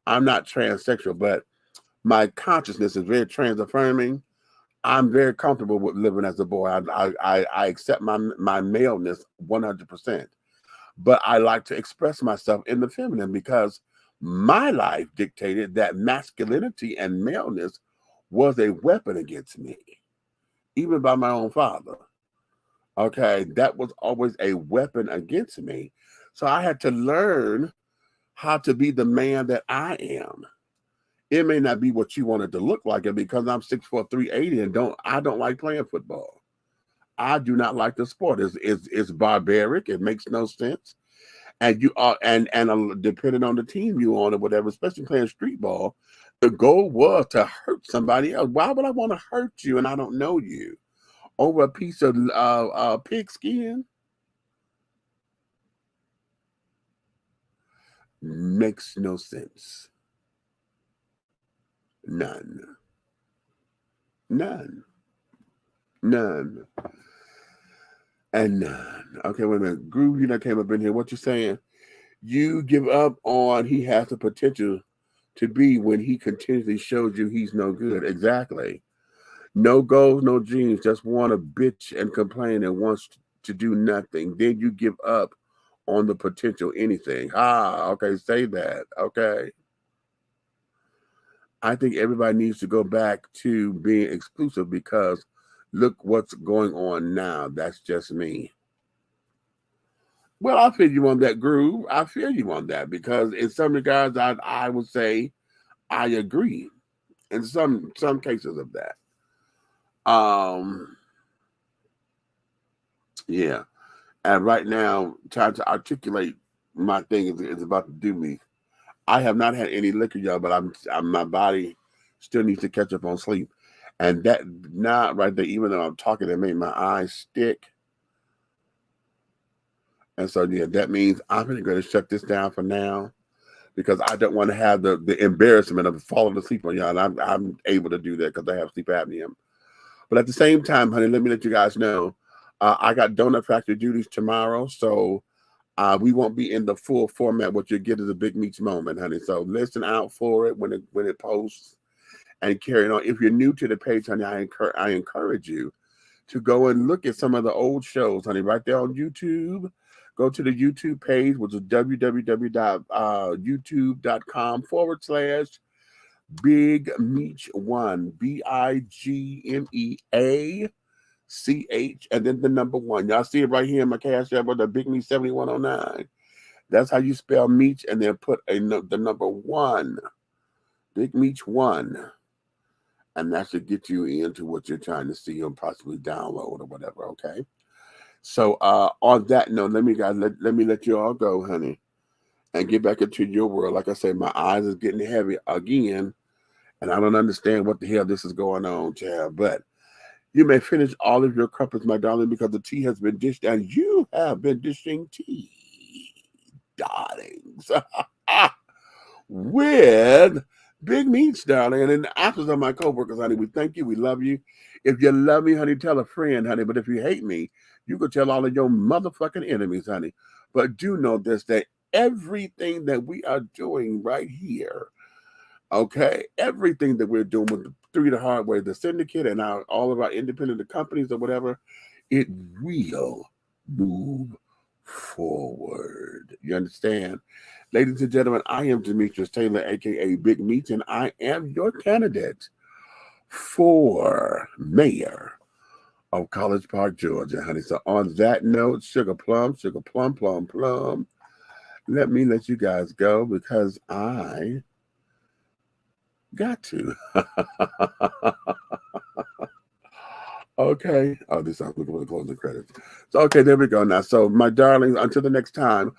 I'm not transsexual, but my consciousness is very trans affirming. I'm very comfortable with living as a boy. I accept my maleness 100%. But I like to express myself in the feminine because my life dictated that masculinity and maleness was a weapon against me, even by my own father. Okay, that was always a weapon against me. So I had to learn how to be the man that I am. It may not be what you wanted to look like, and because I'm 6'4", 380, and I don't like playing football. I do not like the sport. It's barbaric. It makes no sense. And you are and depending on the team you on or whatever, especially playing street ball, the goal was to hurt somebody else. Why would I want to hurt you and I don't know you over a piece of pig skin? Makes no sense. None. And none. Okay, wait a minute. Groove, you came up in here. What you saying? You give up on he has the potential to be when he continuously shows you he's no good. Exactly. No goals, no dreams. Just want to bitch and complain and wants to do nothing. Then you give up on the potential anything. Okay, say that. Okay. I think everybody needs to go back to being exclusive because look what's going on now. That's just me. Well, I feel you on that, Groove. I feel you on that because in some regards, I would say I agree in some cases of that. Yeah. And right now, trying to articulate my thing is about to do me. I have not had any liquor, y'all, but I'm my body still needs to catch up on sleep. And that not right there, even though I'm talking, it made my eyes stick. And so, yeah, that means I'm going to shut this down for now because I don't want to have the embarrassment of falling asleep on y'all. And I'm able to do that because I have sleep apnea. But at the same time, honey, let me let you guys know, I got Donut Factory duties tomorrow. So we won't be in the full format. What you get is a Big Meats moment, honey. So listen out for it when it posts and carry on. If you're new to the page, honey, I encourage you to go and look at some of the old shows, honey, right there on YouTube. Go to the YouTube page, which is www.youtube.com/Big Meech 1, BIGMEACH, and then the number 1. Y'all see it right here in my cash app with the Big Meech 7109. That's how you spell Meech, and then put the number 1, Big Meech 1, and that should get you into what you're trying to see or possibly download or whatever. Okay. So on that note, let me let you all go, honey, and get back into your world. Like I said, my eyes is getting heavy again, and I don't understand what the hell this is going on, child. But you may finish all of your crumpets, my darling, because the tea has been dished, and you have been dishing tea, darlings, with Big Meats, darling. And in the absence of my coworkers, honey, we thank you, we love you. If you love me, honey, tell a friend, honey. But if you hate me, you could tell all of your motherfucking enemies, honey. But do know this, that everything that we are doing right here, okay, everything that we're doing with the 3 the Hard Way, the syndicate, and all of our independent companies or whatever, it will move forward. You understand? Ladies and gentlemen, I am Demetrius Taylor, a.k.a. Big Meech, and I am your candidate for mayor of College Park, Georgia, honey. So on that note, sugar plum, let me let you guys go because I Got to. Okay. Oh, this I'm looking for the closing credits. So okay, there we go now. So my darlings, until the next time.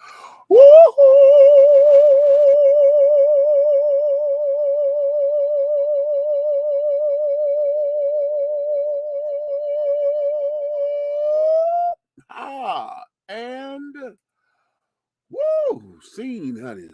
And woo, scene, honey.